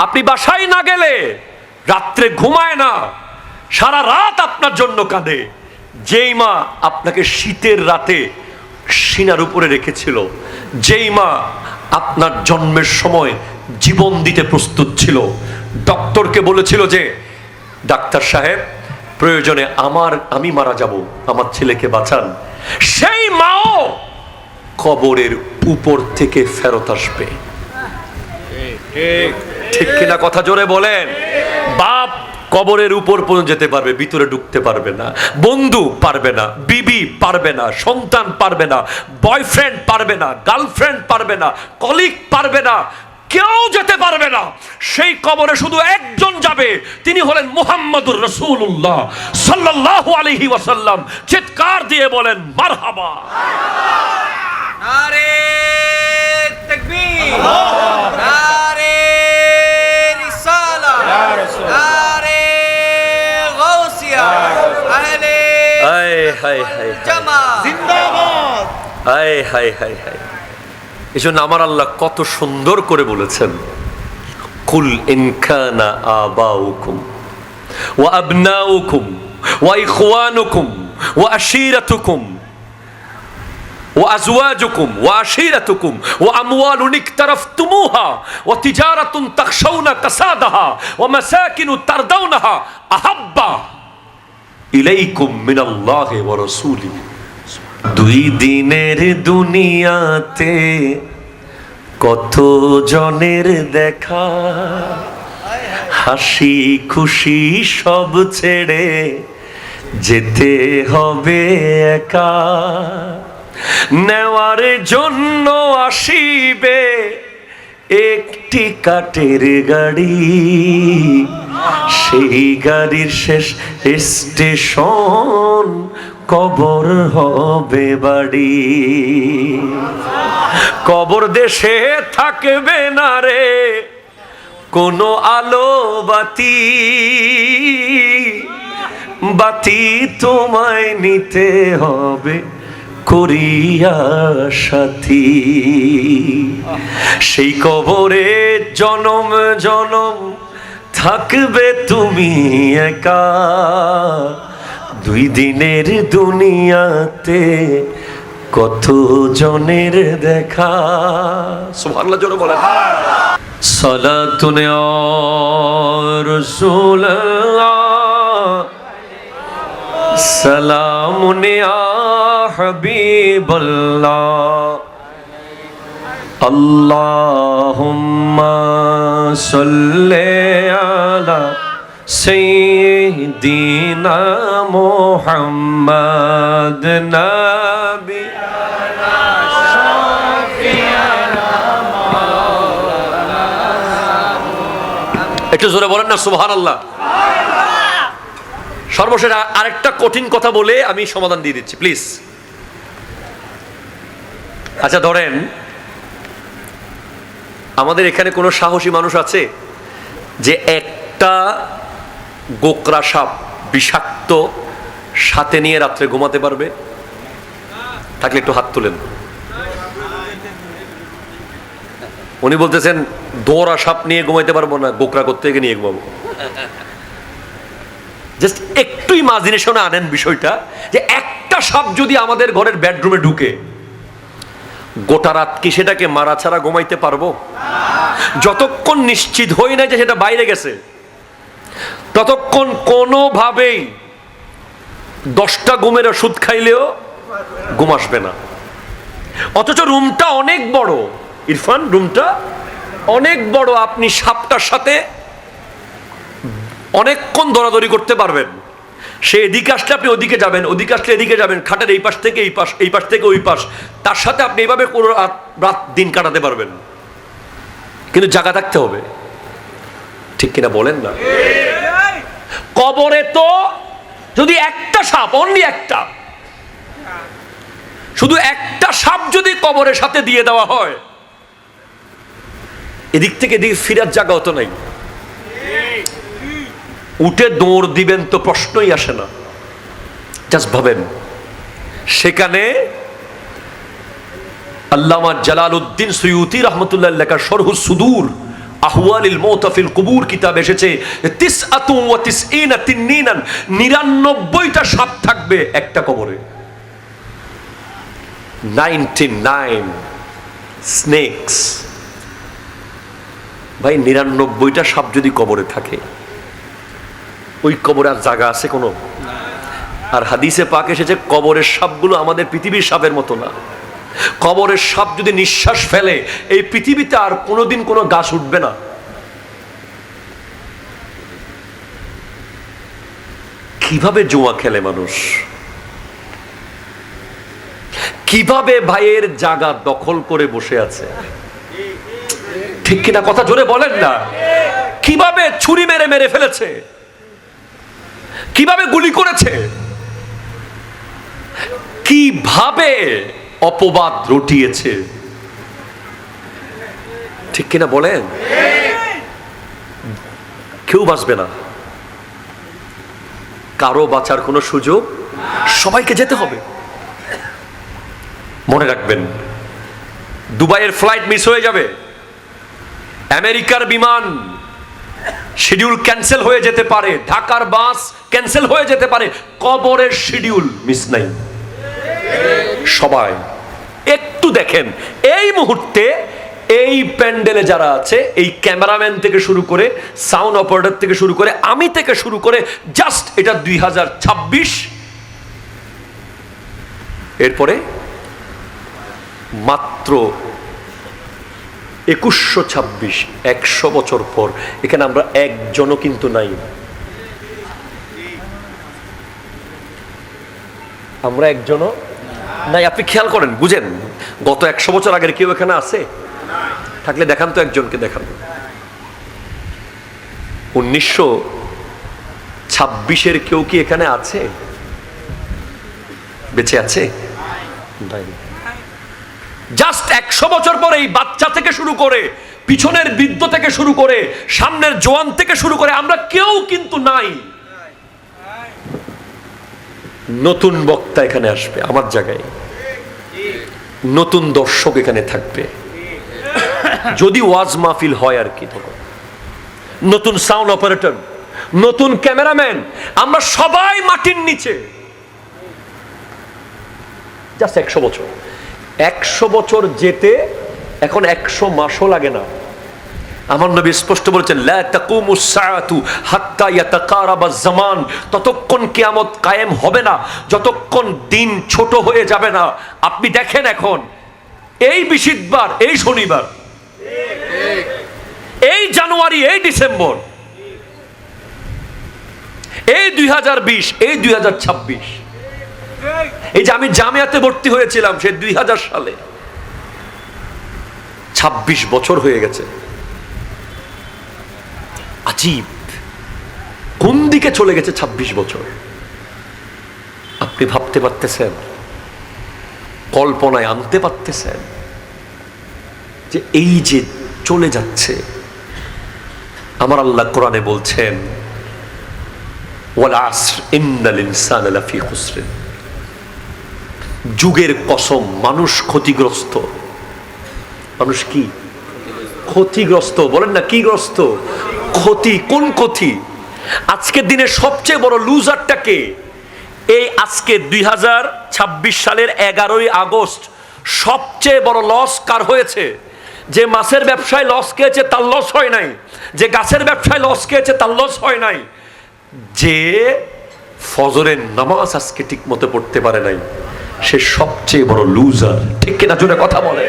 আপনি বাসায় না গেলে রাত্রে ঘুমায় না, সারা রাত আপনার জন্য কাঁদে, যেই মা আপনাকে শীতের রাতে সিনার উপরে রেখেছিল, যেই মা আপনার জন্মের সময় জীবন দিতে প্রস্তুত ছিল, ডক্টরকে বলেছিল যে ডাক্তার সাহেব প্রয়োজনে আমি মারা যাব, আমার ছেলেকে বাঁচান, সেই মাও কবরের উপর থেকে ফেরত আসবে। ঠিক কিনা কথা জোরে বলেন। বাপ কবরের উপর পর্যন্ত যেতে পারবে, ভিতরে ঢুকতে পারবে না। বন্ধু পারবে না, বিবি পারবে না, সন্তান পারবে না, বয়ফ্রেন্ড পারবে না, গার্লফ্রেন্ড পারবে না, কলিগ পারবে না, কেউ যেতে পারবে না। সেই কবরে শুধু একজন যাবে, তিনি হলেন মুহাম্মদুর রাসূলুল্লাহ সাল্লাল্লাহু আলাইহি ওয়াসাল্লাম। চিৎকার দিয়ে বলেন মারহাবা। নারে তাকবীর, নারে রিসালা, নারে গাউসিয়া, আহলে হায় হায় হায় জামাত জিন্দাবাদ। হায় হায় হায় হায়। এই জন্য আমার আল্লাহ কত সুন্দর করে বলেছেন, কুল ইন কানা আবাউকুম ওয়া আবনাউকুম ওয়া ইখওয়ানুকুম ওয়া আশীরাতুকুম ওয়া আজওয়াজুকুম ওয়া আশীরাতুকুম ওয়া আমওয়ালুন ইকতারাফতুমুহা ওয়া তিজারাতুন তাখশাউনা কাসাদাহা ওয়া মাসাকিনু তারদাউনাহা আহাব্বা ইলাইকুম মিনাল্লাহি ওয়া রাসূলিহি। দুই দিনের দুনিয়াতে কত জনের দেখা, হাসি খুশি সব ছেড়ে যেতে হবে একা। নেওয়ার জন্য আসিবে একটি কাঠের গাড়ি, সেই গাড়ির শেষ স্টেশন কবর হবে বাড়ি। কবর দেশে থাকবে না রে কোনো আলো বাতি, বাতি তোমায় নিতে হবে করিয়া সাথী। সেই কবরে জনম জনম থাকবে তুমি একা। দুই দিনের দুনিয়াতে কত জনের দেখা। সুবহানাল্লাহ জোরে বলেন। সালাতুন ইয়া রাসূলুল্লাহ, সালামুন ইয়া হাবিবাল্লাহ, আল্লাহুম্মা সাল্লি আলা সাইয়্যিদিনা মুহাম্মাদ নাবিয়ানা শাফিয়ানা মাওলানা। একটু জোরে বলেন না সুবহানাল্লাহ। সর্বশেষ আরেকটা কঠিন কথা বলে আমি সমাধান দিয়ে দিচ্ছি প্লিজ। আচ্ছা ধরেন আমাদের এখানে কোনো সাহসী মানুষ আছে যে একটা গোকরা সাপ বিষাক্ত সাথে নিয়ে রাত্রে ঘুমাতে পারবে? থাকলে একটু হাত তুলেন। উনি বলতেছেন দোরা সাপ নিয়ে ঘুমাইতে পারবো না, গোকরা করতে গিয়ে নিয়ে ঘুমাবো। জাস্ট একটু ইমাজিনেশনে আনেন বিষয়টা, যে একটা সাপ যদি আমাদের ঘরের বেডরুমে ঢুকে, গোটা রাত কি সেটাকে মারা ছাড়া ঘুমাইতে পারবো? যতক্ষণ নিশ্চিত হই না যে সেটা বাইরে গেছে, ততক্ষণ কোনোভাবেই 10টা ঘুমের ওষুধ খাইলেও ঘুম আসবে না। অথচ রুমটা অনেক বড়, ইরফান রুমটা অনেক বড়, আপনি সাপটার সাথে অনেকক্ষণ দৌড়াদৌড়ি করতে পারবেন। সে এদিকে আসলে আপনি ওদিকে যাবেন, ওদিকে আসলে এদিকে যাবেন, খাটের এই পাশ থেকে এই পাশ, এই পাশ থেকে ওই পাশ, তার সাথে আপনি এইভাবে পুরো রাত দিন কাটাতে পারবেন। কিন্তু জায়গা থাকতে হবে, ঠিক কিনা বলেন না? কবরে তো যদি একটা সাপ, অনলি একটা, শুধু একটা সাপ যদি কবরের সাথে দিয়ে দেওয়া হয়, এদিক থেকে এদিকে ফিরার জায়গা হতো নাই। উঠে দৌড় দিবেন তো প্রশ্নই আসে না। জাস্ট ভাবেন, সেখানে আল্লামা জালালউদ্দিন সুয়ুতি রাহমাতুল্লাহ লেখা শরহুস সুদূর আহওয়ালিল মওত ফিল কুবুর কিতাব এসেছে 99 তিন্নিনান, 99টা সাপ থাকবে একটা কবরে। 99 স্নেকস। ভাই 99টা সাপ যদি কবরে থাকে, ওই কবরে আর জায়গা আছে কোনো? আর হাদিসে পাক এসেছে কবরের সাপগুলো আমাদের পৃথিবীর সাপের মতো না। কবরের সাপ যদি নিঃশ্বাস ফেলে এই পৃথিবীতে আর কোনোদিন কোনো গাছ উঠবে না। কিভাবে জুয়া খেলে মানুষ, কিভাবে ভাইয়ের জায়গা দখল করে বসে আছে, ঠিক কিনা কথা জোরে বলেন না। কিভাবে ছুরি মেরে মেরে ফেলেছে, কিভাবে গুলি করেছে, কিভাবে অপবাদ রটিয়েছে, ঠিক কিনা বলেন। কেউ বাঁচবে না, কারো বাঁচার কোনো সুযোগ, সবাইকে যেতে হবে। মনে রাখবেন, দুবাইয়ের ফ্লাইট মিস হয়ে যাবে, আমেরিকার বিমান শিডিউল ক্যান্সেল হয়ে যেতে পারে, ঢাকার বাস ক্যান্সেল হয়ে যেতে পারে, কবরের শিডিউল মিস নাই। সবাই একটু দেখেন, এই মুহূর্তে এই প্যান্ডেলে যারা আছে, এই ক্যামেরাম্যান থেকে শুরু করে, সাউন্ড অপারেটর থেকে শুরু করে, আমি থেকে শুরু করে, জাস্ট এটা 2026, এরপরে মাত্র 2126, 100 বছর পর এখানে আমরা একজনও কিন্তু নাই। আমরা একজনও নাই। আপনি খেয়াল করেন, বুঝেন, গত 100 বছর আগের কেউ এখানে আছে? থাকলে দেখান তো, একজনকে দেখান। 1926-এর কেউ কি এখানে আছে? বেঁচে আছে? জাস্ট 100 বছর পরে এই বাচ্চা থেকে শুরু করে, পিছনের বৃদ্ধ থেকে শুরু করে, সামনের জোয়ান থেকে শুরু করে, আমরা কেউ কিন্তু নাই। নতুন বক্তা এখানে আসবে আমার জায়গায়, নতুন দর্শক এখানে থাকবে, যদি ওয়াজ মাহফিল হয় আর কি, তখন নতুন সাউন্ড অপারেটর, নতুন ক্যামেরাম্যান, আমরা সবাই মাটির নিচে। জাস্ট 100 বছর, 100 বছর যেতে এখন 100 মাসও লাগে না। আমার নবী স্পষ্ট বলেছেন, লা তাকুমুস সাআতু হাত্তা ইয়াতাকারাবাজ জামান, ততক্ষণ কিয়ামত কায়েম হবে না যতক্ষণ দিন ছোট হয়ে যাবে না। আপনি দেখেন, এখন এই বৃহস্পতিবার, এই শনিবার, এই জানুয়ারি, এই ডিসেম্বর, এই 2020, এই 2026, এই যে আমি জামিয়াতে ভর্তি হয়েছিলাম সে 2000 সালে, 26 বছর হয়ে গেছে। আজীব, কোন দিকে চলে গেছে 26 বছর। আপনি ভাবতে পারতেছেন, কল্পনায় আনতে পারতেছেন যে এই যে চলে যাচ্ছে। আমার আল্লাহ কোরআনে বলছেন, ওয়াল আসর ইন্নাল ইনসানা লাফি খুসর, যুগের কসম, মানুষ ক্ষতিগ্রস্ত। মানুষ কি ক্ষতিগ্রস্ত? বলেন না, কি গ্রস্ত? ক্ষতি। কোন ক্ষতি? আজকের দিনে সবচেয়ে বড় লুজারটা কে? এই আজকে 2026 সালের 11ই আগস্ট সবচেয়ে বড় লস কার হয়েছে? যে মাছের ব্যবসায় লস খেয়েছে তার লস হয় নাই, যে গাছের ব্যবসায় লস খেয়েছে তার লস হয় নাই, যে ফজরের নামাজ আজকে ঠিক মতো পড়তে পারে নাই, সে সবচেয়ে বড় লুজার। ঠিক কিনা জোরে কথা বলে?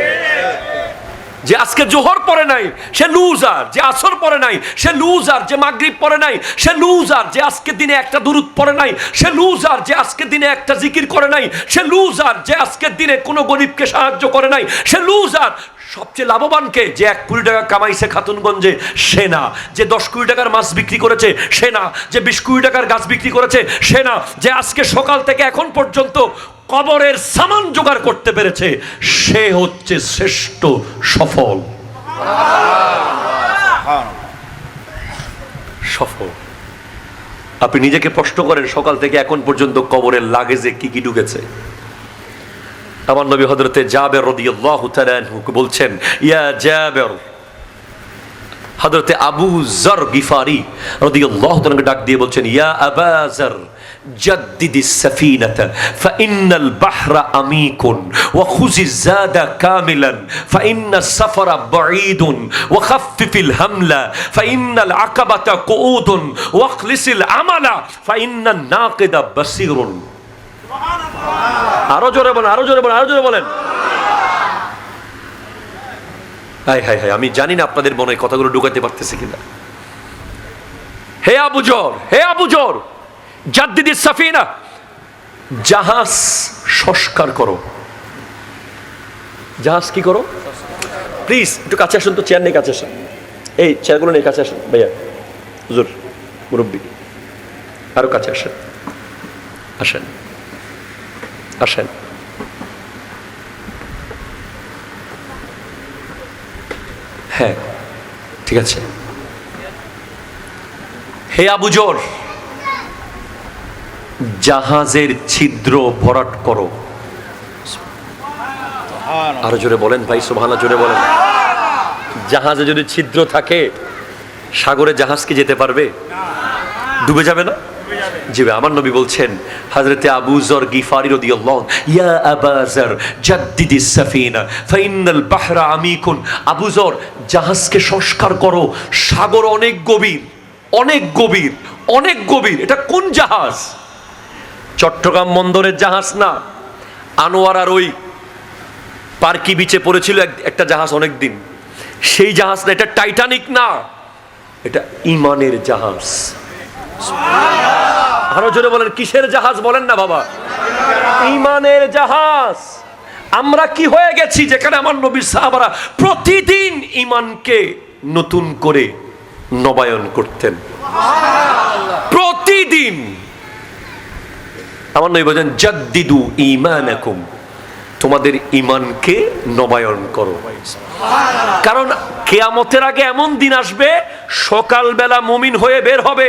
যে আজকে জোহর পড়ে নাই সে লুজার, যে আসর পড়ে নাই সে লুজার, যে মাগরিব পড়ে নাই সে লুজার, যে আজকে দিনে একটা দুরূদ পড়ে নাই সে লুজার, যে আজকে দিনে একটা জিকির করে নাই সে লুজার, যে আজকের দিনে কোনো গরিবকে সাহায্য করে নাই সে লুজার। সবচেয়ে লাভবানকে? যে 1 কোটি টাকা কামাইছে খাতুনগঞ্জে সে না, যে 10 কোটি টাকার মাছ বিক্রি করেছে সে না, যে 20 কোটি টাকার গাছ বিক্রি করেছে সে না, যে আজকে সকাল থেকে এখন পর্যন্ত কবরের সামান জোগাড় করতে পেরেছে সে হচ্ছে শ্রেষ্ঠ সফল। সফল। আপনি নিজেকে প্রশ্ন করেন, সকাল থেকে এখন পর্যন্ত কবরের লাগেজে কি কি ঢুকেছে? আমার নবী হযরতে জাবের রাদিয়াল্লাহু তাআলা আনহু বলছেন, ইয়া জাবের, হযরতে আবু যর গিফারি রাদিয়াল্লাহু তাআলা ডাক দিয়ে বলছেন, ইয়া আবা যর জাদ্দিদিস সাফিনাতা ফাইন্নাল বাহরা আমিকুন ওয়া খুযিজ জাদা কামিলান ফাইন্নাস সাফারা বাঈদুন ওয়া খাফফিল হামলা ফাইন্নাল আকাবাতা কুউদুন ওয়াখলিসিল আমালা ফাইন্নান নাকিদা বাসীরুন। আরো জোরে বলেন, আরো জোরে বলেন, আরো জোরে বলেন। হাই হাই হাই, আমি জানি না আপনাদের মনে কথাগুলো ঢুকাতে পারতেছে কিনা। হে আবু জর, হে আবু জর, জাদ্দিদি সাফিনা, জাহাজ সংস্কার করো। জাহাজ কি করো? প্লিজ একটু কাছে আসুন তো, চেয়ার নেই, কাছে আসুন, এই চেয়ারগুলো নেই, কাছে আসুন ভাইয়া, হুজুর, মুরব্বী, আরো কাছে আসেন, আসেন আসেন। হ্যাঁ ঠিক আছে। হে আবু জর, জাহাজের ছিদ্র ভরাট করো। আরো জোরে বলেন ভাই, সুবহানাল্লাহ, জোরে বলেন। জাহাজে যদি ছিদ্র থাকে, সাগরে জাহাজ কি যেতে পারবে? ডুবে যাবে না? যাবে। আমার নবী বলছেন, হযরতে আবু যর গিফারি রাদিয়াল্লাহু, ইয়া আবা যর জাদ্দিদিস সাফিনা ফাইনাল বাহরা আমিকুন। আবু যর, জাহাজকে সংস্কার করো, সাগর অনেক গভীর, অনেক গভীর, অনেক গভীর। এটা কোন জাহাজ? চট্টগ্রাম বন্দরের জাহাজ না, আনোয়ারার ওই পার্কি বিচে পড়েছিল একটা জাহাজ অনেক দিন, সেই জাহাজ না, এটা টাইটানিক না, এটা ঈমানের জাহাজ। আরো জোরে বলেন, কিসের জাহাজ বলেন না বাবা? ঈমানের জাহাজ। আমরা কি হয়ে গেছি, যেখানে আমার নবীর সাহাবারা প্রতিদিন ঈমানকে নতুন করে নবায়ন করতেন, প্রতিদিন। আমার নবী বলেন, জাদ্দিদু ঈমানাকুম, তোমাদের ঈমানকে নবায়ন করো। কারণ কিয়ামতের আগে এমন দিন আসবে, সকালবেলা মুমিন হয়ে বের হবে,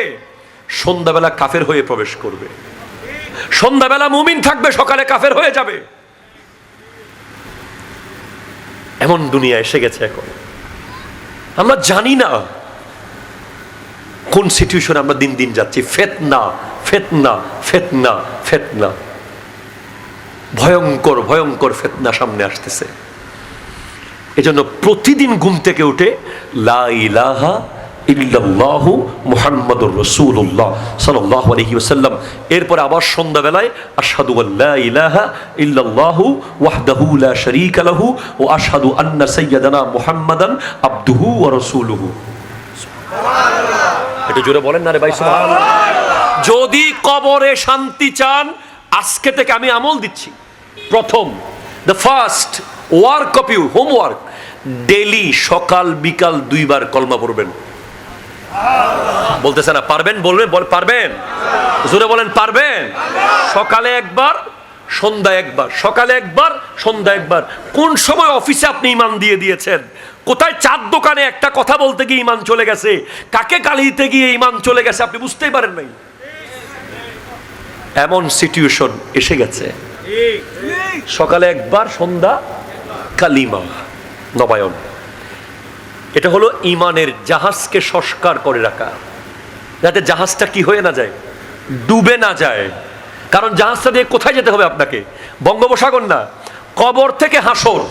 সন্ধ্যাবেলা কাফের হয়ে প্রবেশ করবে। সন্ধ্যাবেলা মুমিন থাকবে, সকালে কাফের হয়ে যাবে। এমন দুনিয়া এসে গেছে এখন। আমরা জানি না কোন সিচুয়েশনে আমরা দিন দিন যাচ্ছি। ফিতনা, ফিতনা, ফিতনা, ফিতনা, ভয়ঙ্কর ভয়ঙ্কর ফিতনা সামনে আসতেছে। এজন্য প্রতিদিন ঘুম থেকে উঠে লা ইলাহা ইল্লাল্লাহু মুহাম্মাদুর রাসূলুল্লাহ সাল্লাল্লাহু আলাইহি ওয়াসাল্লাম, এরপরে আবার সন্ধ্যাবেলায় আশহাদু আল্লা ইলাহা ইল্লাল্লাহু ওয়াহদাহু লা শারীকা লাহু ওয়া আশহাদু আন্না সাইয়্যিদানা মুহাম্মাদান আবদুহু ওয়া রাসূলুহু। সুবহানাল্লাহ, একটু জোরে বলেন না রে ভাই, সুবহানাল্লাহ। যদি কবরে শান্তি চান, আজকে থেকে আমি আমল দিচ্ছি। প্রথম, the first work of you, homework, daily সকাল বিকাল 2 বার কলমা পড়বেন। বলতেছে না পারবেন? বলবেন, পারবেন? জোরে বলেন, পারবেন? সকালে একবার, সন্ধ্যায় একবার, সকালে একবার, সন্ধ্যায় একবার। কোন সময় অফিসে আপনি ঈমান দিয়ে দিয়েছেন? কোথায় চার দোকানে একটা কথা বলতে গিয়ে ঈমান চলে গেছে, কাকে গালি দিতে গিয়ে ঈমান চলে গেছে, আপনি বুঝতেই পারেন নাই। এমন সিচুয়েশন এসে গেছে। সকালে একবার, সন্ধ্যা কালিমা নবায়ন। এটা হলো ঈমানের জাহাজকে সংস্কার করে রাখা, যাতে জাহাজটা কি হয়ে না যায়, ডুবে না যায়। কারণ জাহাজটা দিয়ে কোথায় যেতে হবে আপনাকে? বঙ্গোপসাগর না, কবর থেকে হাসর,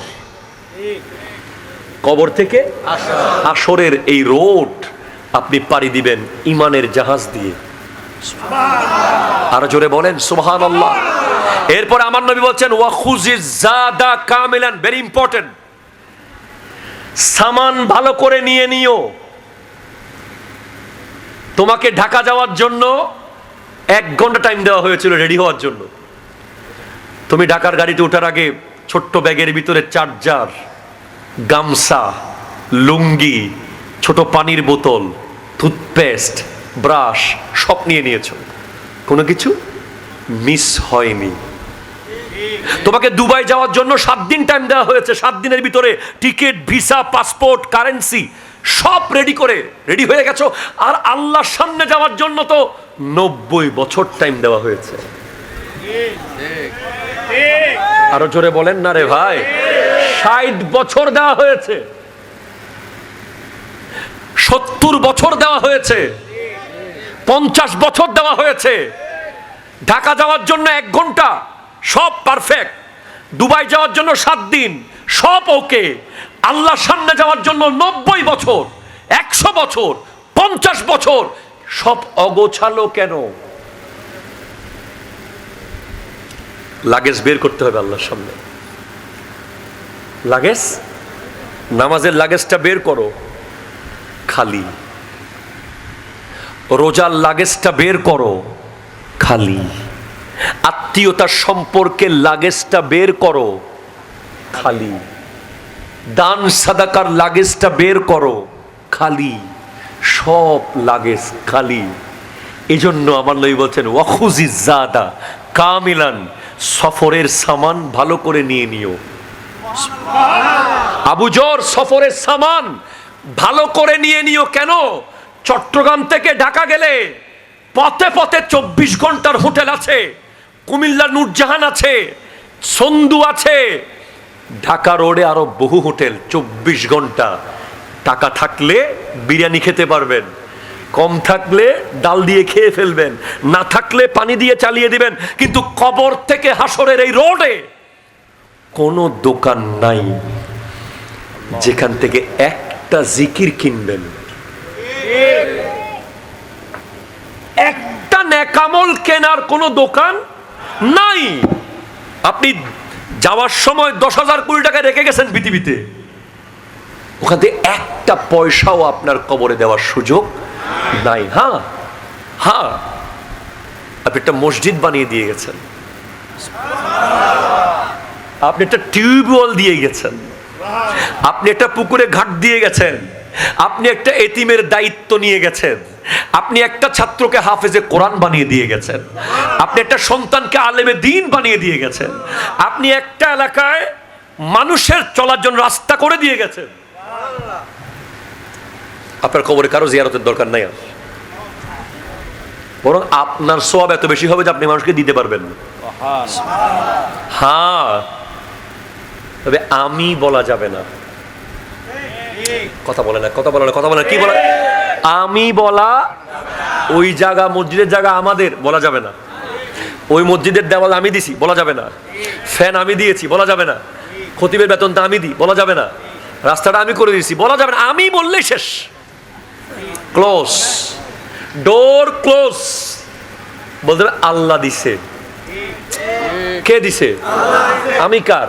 কবর থেকে হাসরের এই রোড আপনি পাড়ি দিবেন ঈমানের জাহাজ দিয়ে। আরো জোরে বলেন সুবহানাল্লাহ। এরপর আমার নবী বলছেন, ওয়া খুযিজ যাদা কামিলান, ভেরি ইম্পর্টেন্ট, সামান ভালো করে নিয়ে নিও। তোমাকে ঢাকা যাওয়ার জন্য 1 ঘন্টা টাইম দেওয়া হয়েছিল রেডি হওয়ার জন্য। তুমি ঢাকার গাড়িতে ওঠার আগে ছোট্ট ব্যাগের ভিতরে চার্জার, গামছা, লুঙ্গি, ছোট পানির বোতল, টুথপেস্ট, ব্রাশ সব নিয়ে নিয়েছো, কোনো কিছু মিস হয়নি। তোমাকে দুবাই যাওয়ার জন্য 7 দিন টাইম দেওয়া হয়েছে। 7 দিনের ভিতরে টিকিট, ভিসা, পাসপোর্ট, কারেন্সি সব রেডি হয়ে গেছো। আর আল্লাহর সামনে যাওয়ার জন্য তো 90 বছর টাইম দেওয়া হয়েছে। আরো জোরে বলেন না রে ভাই, 60 বছর দেওয়া হয়েছে, 70 বছর দেওয়া হয়েছে, 50 বছর দেওয়া হয়েছে। ঢাকা যাওয়ার জন্য 1 ঘন্টা, সব পারফেক্ট। দুবাই যাওয়ার জন্য 7 দিন, সব ওকে। আল্লাহর সামনে যাওয়ার জন্য 90 বছর, 100 বছর, 50 বছর, সব অগোছালো কেন? লাগেজ বের করতে হবে আল্লাহর সামনে। লাগেজ, নামাজের লাগেজটা বের করো, খালি। রোজার লাগেজটা বের করো, খালি। আত্মীয়তার সম্পর্কের লাগেজটা বের করো, খালি। দান সাদাকার লাগেজটা বের করো, খালি। সব লাগেজ খালি। এজন্য আমার নবী বলছেন ওয়াখুজি জাদা কামিলান, সফরের সামান ভালো করে নিয়ে নিও। আবু জর সফরের সামান ভালো করে নিয়ে নিও। কেন? চট্টগ্রাম থেকে ঢাকা গেলে পথে পথে 24 ঘন্টার হোটেল আছে, কুমিল্লা নূরজাহান আছে, সন্দু আছে, ঢাকা রোডে আরো বহু হোটেল। 24 ঘন্টা। টাকা থাকলে বিরিয়ানি খেতে পারবেন, কম থাকলে ডাল দিয়ে খেয়ে ফেলবেন, না থাকলে পানি দিয়ে চালিয়ে দিবেন। কিন্তু কবর থেকে হাসরের এই রোডে কোনো দোকান নাই যেখান থেকে একটা জিকির কিনবেন, একটা নেকামল কেনার কোনো দোকান নাই। আপনি যাওয়ার সময় 10,000 কোটি টাকা রেখে গেছেন পৃথিবীতে, ওখান থেকে একটা পয়সাও আপনার কবরে দেওয়ার সুযোগ নাই। হ্যাঁ হ্যাঁ, আপনি একটা মসজিদ বানিয়ে দিয়ে গেছেন, আপনি একটা টিউবওয়েল দিয়ে গেছেন, আপনি একটা পুকুরে ঘাট দিয়ে গেছেন, আপনি একটা এতিমের দায়িত্ব নিয়ে গেছেন, আপনি একটা ছাত্রকে হাফেজে কোরআন বানিয়ে দিয়ে গেছেন, আপনি একটা সন্তানকে আলেমে দ্বীন বানিয়ে দিয়ে গেছেন, আপনি একটা এলাকায় মানুষের চলার জন্য রাস্তা করে দিয়ে গেছেন। আপনার কবরে কারো জিয়ারতের দরকার নাই, বরং আপনার সওয়াব এত বেশি হবে যে আপনি মানুষকে দিতে পারবেন। হ্যাঁ, তবে আমি বলা যাবে না। কথা বলে না, কথা বলে না, কথা বলে না। কি বলে? আমি বলা, ওই জায়গা মসজিদের জায়গা আমাদের, বলা যাবে না। ওই মসজিদের দেওয়াল আমি দিছি, বলা যাবে না। ফ্যান আমি দিয়েছি, বলা যাবে না। খতিবের বেতনটা আমি দিই, বলা যাবে না। রাস্তাটা আমি করে দিয়েছি, বলা যাবে না। আমি বললেই শেষ, ক্লোজ, ডোর ক্লোজ। বলতে হবে আল্লাহ দিছে। কে দিছে? আমি কার?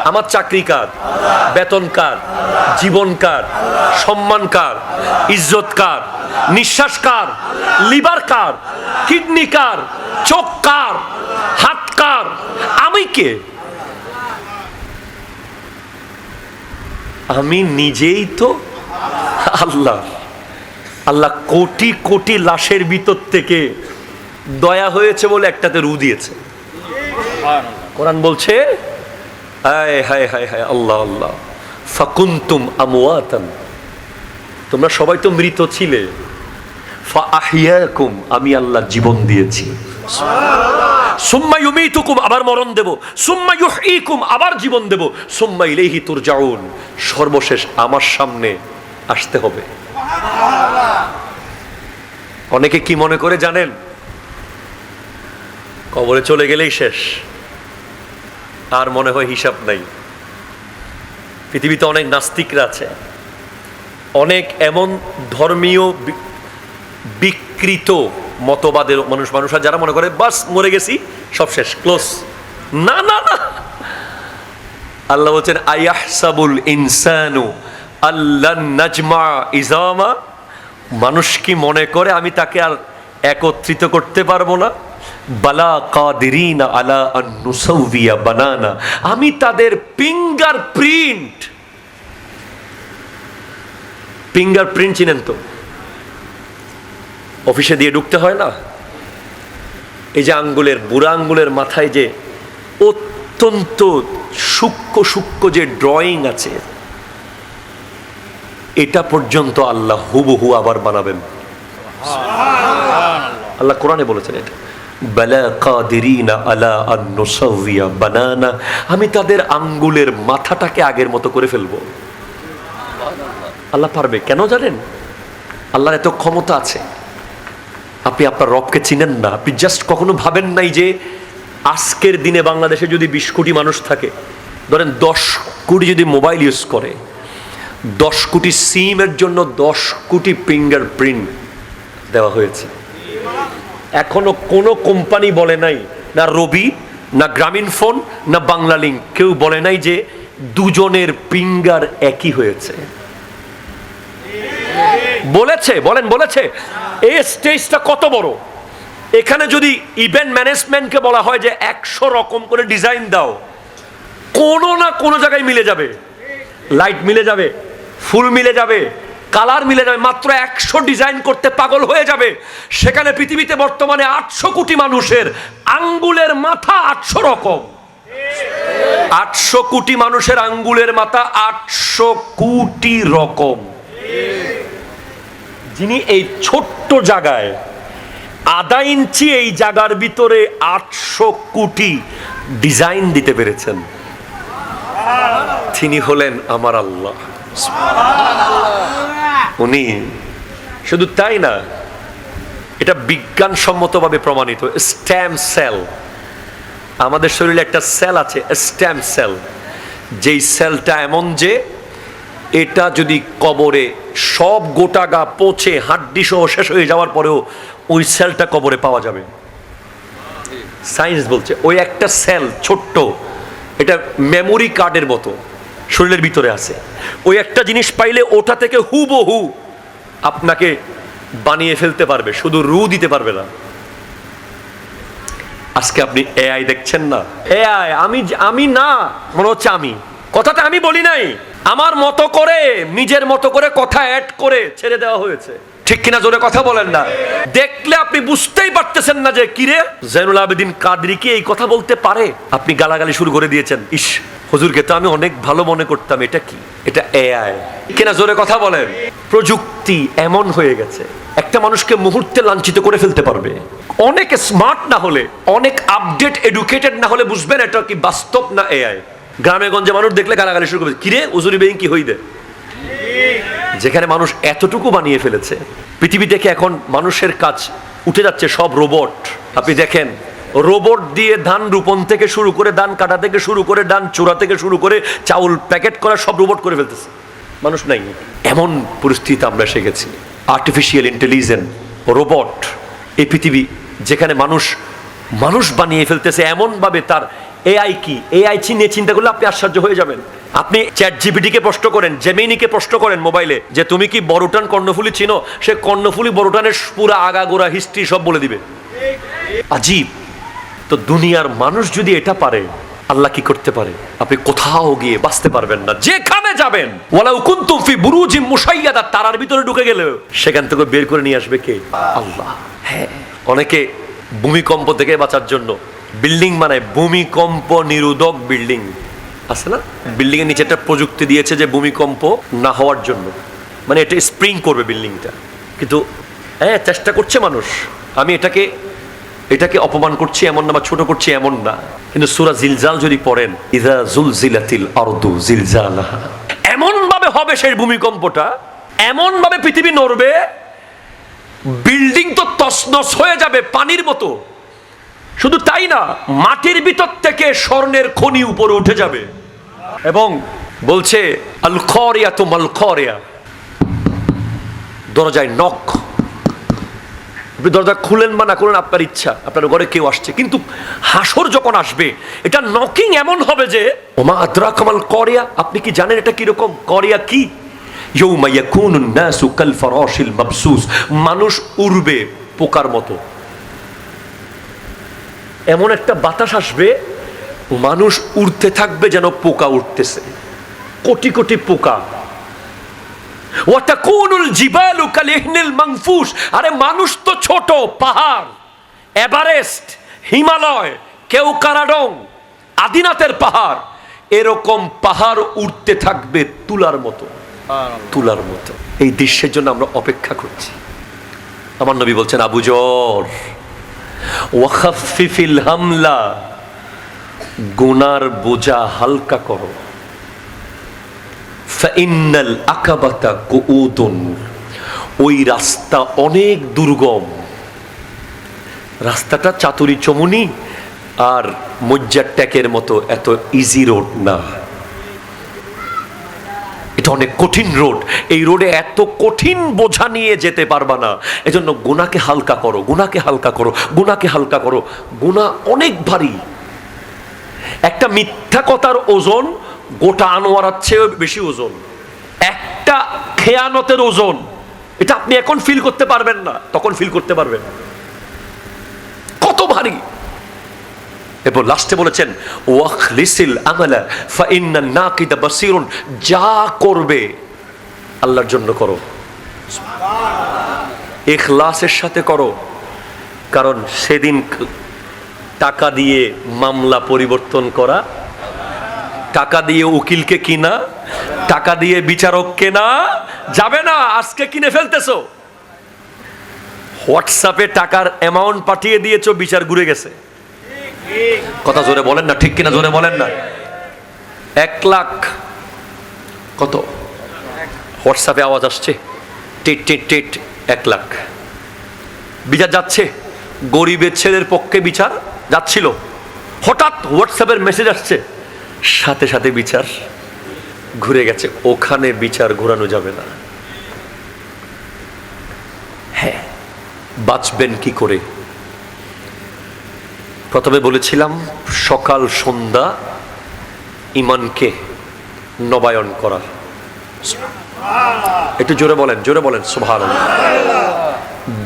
আমার চাকরি কার? বেতন কার? জীবন কার? সম্মান কার? ইজ্জত কার? নিঃশ্বাস কার? লিভার কার? কিডনি কার? চোখ কার? হাত কার? আমি কে? আমি নিজেই তো আল্লাহ। আল্লাহ কোটি কোটি লাশের ভিতর থেকে দয়া হয়েছে বলে একটাতে রু দিয়েছে। কোরআন বলছে হায় হায় হায় হায়, আল্লাহ আল্লাহ, ফাকুনতুম আমওয়াতান, তোমরা সবাই তো মৃত ছিলে, ফাআহইয়াকুম, আমি আল্লাহ জীবন দিয়েছি, সুম্মা ইউমীতুকুম, আবার মরণ দেব, সুম্মা ইউহয়ীকুম, আবার জীবন দেব, সুম্মা ইলাইহি তুরজাউন, সর্বশেষ আমার সামনে আসতে হবে। অনেকে কি মনে করে জানেন? কবরে চলে গেলেই শেষ, আর মনে হয় হিসাব নাই। পৃথিবীতে অনেক নাস্তিকরা আছে, অনেক এমন ধর্মীয় বিকৃত মতবাদের মানুষ যারা মনে করে বাস মরে গেছি, সব শেষ, ক্লোজ। না না না, আল্লাহ বলছেন আয়াহসাবুল ইনসানু আল্লান নাজমা ইজামা, মানুষ কি মনে করে আমি তাকে আর একত্রিত করতে পারবো না? বালা কাদিরিনা আলা আন নুসাউবিয়া বানানা, আমি তাদের ফিঙ্গারপ্রিন্ট চিনেন তো? অফিসে দিয়ে ঢুকতে হয় না, এই যে আঙ্গুলের, বুড়া আঙ্গুলের মাথায় যে অত্যন্ত সূক্ষ্ম সূক্ষ্ম যে ড্রয়িং আছে, এটা পর্যন্ত আল্লাহ হুবহু আবার বানাবেন। আল্লাহ কোরআনে বলেছেন এটা, বালা কাদিরিনা আলা আন নুসাউবিয়া বানানা, আমি তাদের আঙ্গুলের মাথাটাকে আগের মতো করে ফেলবো। আল্লাহ পারবে। কেন জানেন? আল্লাহর এত ক্ষমতা আছে। আপনি আপনার রবকে চিনেন না, আপনি জাস্ট কখনো ভাবেন নাই যে আজকের দিনে বাংলাদেশে যদি 20 কোটি মানুষ থাকে, ধরেন 10 কোটি যদি মোবাইল ইউজ করে, 10 কোটি সিমের জন্য 10 কোটি ফিঙ্গারপ্রিন্ট দেওয়া হয়েছে। এখনো কোনো কোম্পানি বলে নাই, না রবি, না গ্রামীণ ফোন না বাংলা লিংক, কেউ বলে নাই যে দুজনের ফিঙ্গার একই হয়েছে। বলেছে? বলেন বলেছে? এই স্টেজটা কত বড়! এখানে যদি ইভেন্ট ম্যানেজমেন্টকে বলা হয় যে 100 রকম করে ডিজাইন দাও, কোনো না কোনো জায়গায় মিলে যাবে। লাইট মিলে যাবে, ফুল মিলে যাবে, কালার মিলে যাবে, মাত্র 100 ডিজাইন করতে পাগল হয়ে যাবে। সেখানে পৃথিবীতে বর্তমানে 800 কোটি মানুষের আঙ্গুলের মাথা 800 রকম। 800 কোটি মানুষের আঙ্গুলের মাথা 800 কোটি রকম। যিনি এই ছোট্ট জায়গায় আধা ইঞ্চি এই জায়গার ভিতরে 800 কোটি ডিজাইন দিতে পেরেছেন, তিনি হলেন আমার আল্লাহ। উনি শুধু তাই না, এটা বিজ্ঞানসম্মতভাবে প্রমাণিত। স্টেম সেল, আমাদের শরীরে একটা সেল আছে স্টেম সেল, যেই সেলটা এমন যে এটা যদি কবরে সব গোটা গা পচে হাড্ডি সহ শেষ হয়ে যাওয়ার পরেও ওই সেলটা কবরে পাওয়া যাবে। সায়েন্স বলছে ওই একটা সেল ছোট্ট, এটা মেমোরি কার্ডের মতো শরীরের ভিতরে আছে। ওই একটা জিনিস পাইলে ওটা থেকে হুবহু আপনাকে বানিয়ে ফেলতে পারবে, শুধু রু দিতে পারবে না। আজকে আপনি এআই দেখছেন না, এআই আমি না, মনে হচ্ছে আমি, কথাটা আমি বলি নাই, আমার মতো করে নিজের মতো করে কথা অ্যাড করে ছেড়ে দেওয়া হয়েছে। ঠিক কিনা? জোরে কথা বলেন না। দেখলে আপনি বুঝতেই পারতেছেন না যে কিরে জয়নুল আবেদিন কাদরী কি এই কথা বলতে পারে। আপনি গালাগালি শুরু করে দিয়েছেন, ইস হুজুরকে তো আমি অনেক ভালো মনে করতাম, এটা কি? এটা এআই। কিনা? জোরে কথা বলেন। প্রযুক্তি এমন হয়ে গেছে একটা মানুষকে মুহূর্তে লাঞ্ছিত করে ফেলতে পারবে। অনেক স্মার্ট না হলে, অনেক আপডেট এডুকেটেড না হলে বুঝবেন এটা কি বাস্তব না এআই। গ্রামে গঞ্জে মানুষ দেখলে গালাগালি শুরু করবে, কিরে উজুরি বেইন কি হইদে। যেখানে মানুষ এতটুকু বানিয়ে ফেলেছে, পৃথিবী থেকে এখন মানুষের কাজ উঠে যাচ্ছে সব রোবট। আপনি দেখেন রোবট দিয়ে ধান রোপণ থেকে শুরু করে, ধান কাটা থেকে শুরু করে, ধান চোরা থেকে শুরু করে, চাউল প্যাকেট করা সব রোবট করে ফেলতেছে, মানুষ নাই। এমন পরিস্থিতি আমরা এসে গেছি। আর্টিফিশিয়াল ইন্টেলিজেন্স, রোবট, এই পৃথিবী যেখানে মানুষ বানিয়ে ফেলতেছে এমন ভাবে। তার এআই কি, এআই নিয়ে চিন্তা করলে আপনি আশ্চর্য হয়ে যাবেন। আপনি চ্যাট জিপিটিকে প্রশ্ন করেন, জেমিনিকে প্রশ্ন করেন মোবাইলে যে তুমি কি বড়টান কর্ণফুলী চিনো, সে কর্ণফুলী বড়টানের পুরা আগাগোড়া হিস্ট্রি সব বলে দিবে। আজীব। তো দুনিয়ার মানুষ যদি এটা পারে, আল্লাহ কি করতে পারে? আপনি কোথাও গিয়ে বাঁচতে পারবেন না, যেখানে যাবেন ওয়ালাউ কুনতুম ফি বুরুজিম মুশাইয়াদা, তারার ভিতরে ঢুকে গেলে সেখান থেকে বের করে নিয়ে আসবে কে? আল্লাহ। হ্যাঁ, অনেকে ভূমিকম্প থেকে বাঁচার জন্য বিল্ডিং বানায়, ভূমিকম্প নিরোধক বিল্ডিং আছে না, বিল্ডিং এর নিচে একটা প্রযুক্তি দিয়েছে যে ভূমিকম্প না হওয়ার জন্য, মানে এটা স্প্রিং করবে বিল্ডিংটা। কিন্তু হ্যাঁ, চেষ্টা করছে মানুষ। আমি এটাকে অপমান করছি এমন না, বা ছোট করছি এমন না, কিন্তু সূরা জিলজাল যদি পড়েন, ইযা জুলজিলাতিল আরদু জিলজালাহা, এমন ভাবে হবে সেই ভূমিকম্পটা, এমন ভাবে পৃথিবী নড়বে, বিল্ডিং তো তছনছ হয়ে যাবে পানির মতো। শুধু তাই না, মাটির ভিতর থেকে স্বর্ণের খনি উপরে উঠে যাবে। এবং বলছে আল খারিয়াতু মাল খারিয়া, দরজায় নক, আপনি দরজা খুলেন বা না খুলেন আপনার ইচ্ছা, আপনার ঘরে কেউ আসছে। কিন্তু হাসর যখন আসবে, এটা নকিং এমন হবে যে ওমা আদরাকা মাল কারিয়া, আপনি কি জানেন এটা কি রকম? কারিয়া কি? ইয়াউমা ইয়াকুনুন নাসু কাল ফারাশিল মাবসুস, মানুষ উড়বে পোকার মতো। এমন একটা বাতাস আসবে, মানুষ উড়তে থাকবে যেন পোকা উঠতেছে, কোটি কোটি পোকা। ওয়াতাকুনুল জিবালু কালিহনিল মানফুস, আরে মানুষ তো ছোট, পাহাড়, এভারেস্ট, হিমালয়, কেওকারাডং, আদিনাথের পাহাড়, এরকম পাহাড় উঠতে থাকবে তুলার মতো, তুলার মতো। এই দৃশ্যের জন্য আমরা অপেক্ষা করছি। আমার নবী বলছেন, আবু যর ওয়াখাফিফিল হামলা, গুনার বোঝা হালকা করো। ফাইন্নাল আকাবাতা কুউদুন, ওই রাস্তা অনেক দুর্গম, রাস্তাটা চাতুরি চমুনি আর মজ্জার ট্যাকের মতো এত ইজি রোড না, এটা অনেক কঠিন রোড। এই রোডে এত কঠিন বোঝা নিয়ে যেতে পারবা না। এজন্য গুনাহকে হালকা করো, গুনাহকে হালকা করো, গুনাহকে হালকা করো। গুনাহ অনেক ভারী, একটা মিথ্যা কথার ওজন গোটা আনোয়ারার চেয়েও বেশি ওজন। একটা খেয়ানতের ওজন, এটা আপনি এখন ফিল করতে পারবেন না, তখন ফিল করতে পারবেন কত ভারী। এরপর লাস্টে বলেছেন ওয়াখলিসিল আমালা ফাইন্নান নাকিদা বাসীরুন, যা করবে আল্লাহর জন্য করো, ইখলাসের সাথে করো। কারণ সেদিন টাকা দিয়ে মামলা পরিবর্তন করা, টাকা দিয়ে উকিলকে কিনা, টাকা দিয়ে বিচারক কেনা যাবে না। আজকে কিনে ফেলতেছো, হোয়াটসঅ্যাপে টাকার অ্যামাউন্ট পাঠিয়ে দিয়েছো, বিচার ঘুরে গেছে। কথা জোরে বলেন না, ঠিক কিনা জোরে বলেন না। 1 লাখ কত হোয়াটসঅ্যাপে আওয়াজ আসছে, টিট টিট টিট, 1 লাখ বিচার যাচ্ছে। গরিবের ছেলের পক্ষে বিচার যাচ্ছিল, হঠাৎ হোয়াটসঅ্যাপের মেসেজ আসছে, সাথে সাথে বিচার ঘুরে গেছে। ওখানে বিচার ঘোরানো যাবে না। হ্যাঁ, বাঁচবেন কি করে? প্রথমে বলেছিলাম সকাল সন্ধ্যা ইমানকে নবায়ন করা। একটু জোরে বলেন, জোরে বলেন সুবহানাল্লাহ।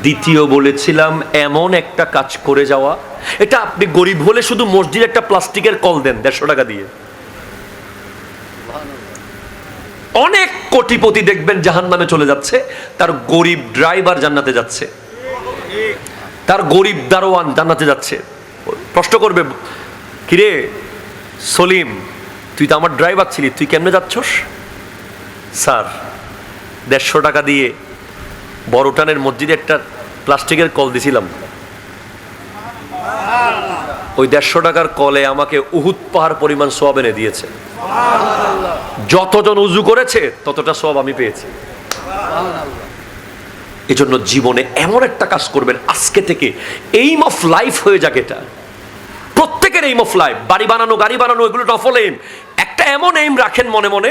দ্বিতীয় বলেছিলাম এমন একটা কাজ করে যাওয়া, এটা আপনি গরিব হলে শুধু মসজিদে একটা প্লাস্টিকের কল দেন 150 টাকা দিয়ে। অনেক কোটিপতি দেখবেন জাহান্নামে চলে যাচ্ছে, তার গরিব ড্রাইভার জান্নাতে যাচ্ছে, তার গরিব দারোয়ান জান্নাতে যাচ্ছে। প্রশ্ন করবে, কিরে সলিম, তুই তো আমার ড্রাইভার ছিলি, তুই কেমনে যাচ্ছস? স্যার 150 টাকা দিয়ে বড়টানের মসজিদে একটা প্লাস্টিকের কল দিছিলাম, ওই 150 টাকার কলে আমাকে উহুদ পাহাড় পরিমাণ সওয়াব এনে দিয়েছে। যতজন উজু করেছে ততটা সওয়াব আমি পেয়েছি। এজন্য জীবনে এমন একটা কাজ করবেন আজকে থেকে, এইম অফ লাইফ হয়ে যাক এটা। প্রত্যেকের এইম অফ লাইফ, বাড়ি বানানো, গাড়ি বানানো, এগুলো নফল এইম। একটা এমন এইম রাখেন মনে মনে,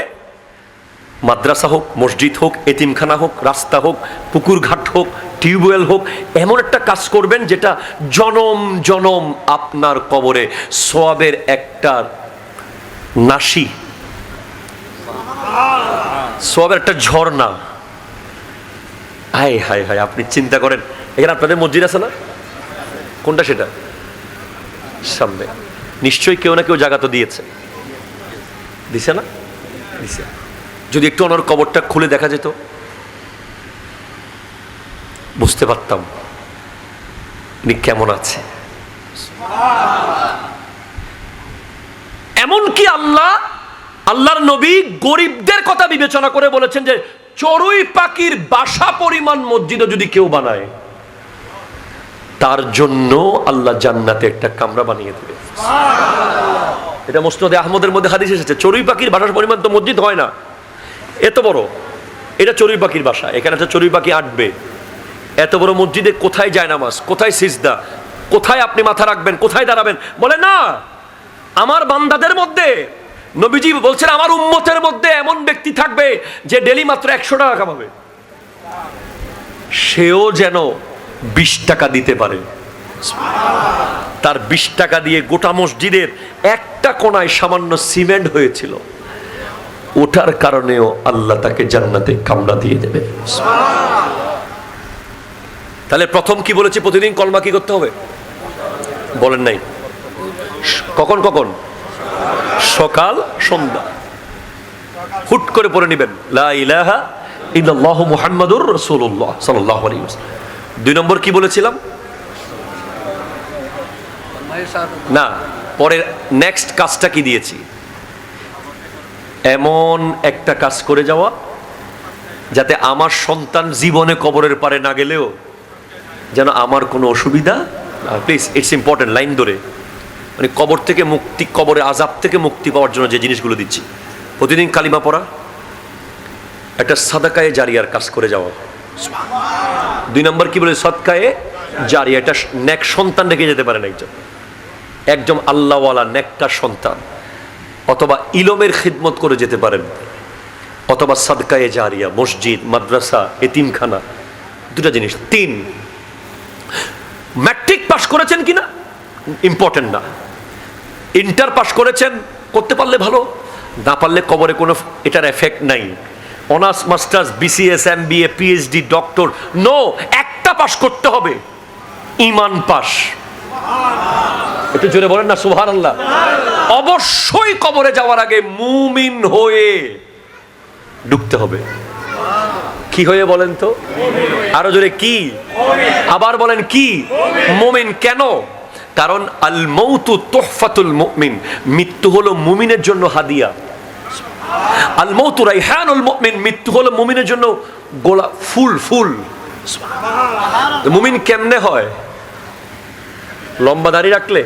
মাদ্রাসা হোক, মসজিদ হোক, এতিমখানা হোক, রাস্তা হোক, পুকুর ঘাট হোক, টিউবওয়েল হোক, এমন একটা কাজ করবেন যেটা জনম জনম আপনার কবরে সওয়াবের একটা নাশি, সওয়াবের একটা ঝর্ণা। হায় হায় হায়, আপনি চিন্তা করেন, এখানে আপনাদের মসজিদ আছে না? কোনটা সেটা? সামনে নিশ্চয়ই কেউ না কেউ জায়গা তো দিয়েছে, দিছে না? দিছে। যদি একটু ওনার কবরটা খুলে দেখা যেত, বুঝতে পারতাম উনি কেমন আছে। এমনকি আল্লাহর নবী গরিবদের কথা বিবেচনা করে বলেছেন যে চড়ুই পাখির বাসা পরিমাণ মসজিদও যদি কেউ বানায়, তার জন্য আল্লাহ জান্নাতে একটা কামরা বানিয়ে দেবে। এটা মুসনাদে আহমদের মধ্যে হাদিস এসেছে, চড়ুই পাখির বাসার পরিমাণ তো মসজিদ হয় না, এত বড় এটা চড়ুই পাখির বাসা, এখানে একটা চড়ুই পাখি আটবে। এত বড় মসজিদে কোথায় যায় নামাজ, কোথায় সিজদা, কোথায় আপনি মাথা রাখবেন, কোথায় দাঁড়াবেন? বলে না, আমার বান্দাদের মধ্যে, নবীজি বলছেন আমার উম্মতের মধ্যে এমন ব্যক্তি থাকবে যে ডেলি মাত্র 100 টাকা কামাবে, সেও যেন 20 টাকা দিতে পারে। তার 20 টাকা দিয়ে গোটা মসজিদের একটা কোণায় সামান্য সিমেন্ট হয়েছিল, ওটার কারণেও আল্লাহ তাকে জান্নাতে কামরা দিয়ে দেবে। তাহলে প্রথম কি বলেছি, প্রতিদিন কলমা কি করতে হবে? বলেন নাই? কখন কখন? সকাল সন্ধ্যা হুট করে পড়ে নেবেন লা ইলাহা ইল্লাল্লাহু মুহাম্মাদুর রাসূলুল্লাহ সাল্লাল্লাহু আলাইহি ওয়াসাল্লাম। 2 নম্বর কি বলেছিলাম? না, পরের নেক্সট কাজটা কি দিয়েছি? এমন একটা কাজ করে যাওয়া যাতে আমার সন্তান জীবনে কবরের পারে না গেলেও যেন আমার কোনো অসুবিধা, প্লিজ ইটস ইম্পর্টেন্ট, লাইন ধরে, মানে কবর থেকে মুক্তি, কবরে আযাব থেকে মুক্তি পাওয়ার জন্য যে জিনিসগুলো দিচ্ছি, প্রতিদিন কালিমা পড়া, একটা সাদাকায়ে জারিয়ার কাজ করে যাওয়া। 2 নম্বর কি বলে? সদকায়ে জারিয়া, এটা নেক সন্তান রেখে যেতে পারেন একজন আল্লাহওয়ালা নেককার সন্তান, অথবা ইলমের খিদমত করে যেতে পারেন, অথবা সাদকায়ে জারিয়া, মসজিদ, মাদ্রাসা, এতিমখানা, 2টা জিনিস। 3, ম্যাট্রিক পাস করেছেন কিনা ইম্পর্টেন্ট না, ইন্টার পাস করেছেন, করতে পারলে ভালো, না পারলে কবরে কোনো এটার এফেক্ট নাই। Honours, masters, BCS, MBA, PhD, doctor, no, একটা পাস করতে হবে, ঈমান পাস। একটু জোরে বলেন না সুবহানাল্লাহ। অবশ্যই কবরে যাওয়ার আগে মুমিন হয়ে ঢুকতে হবে। কি হয়ে বলেন তো? আরো জোরে কি? আবার বলেন কি? মুমিন। কেন? কারণ আল মৌতু তুহফাতুল মুমিন, মৃত্যু হলো মুমিনের জন্য হাদিয়া। আল মৌতু রাইহানুল মুমিন, মৃত্যু হলো মুমিনের জন্য গোলাপ ফুল। ফুল। মুমিন কেমনে হয়? লম্বা দাড়ি রাখলে,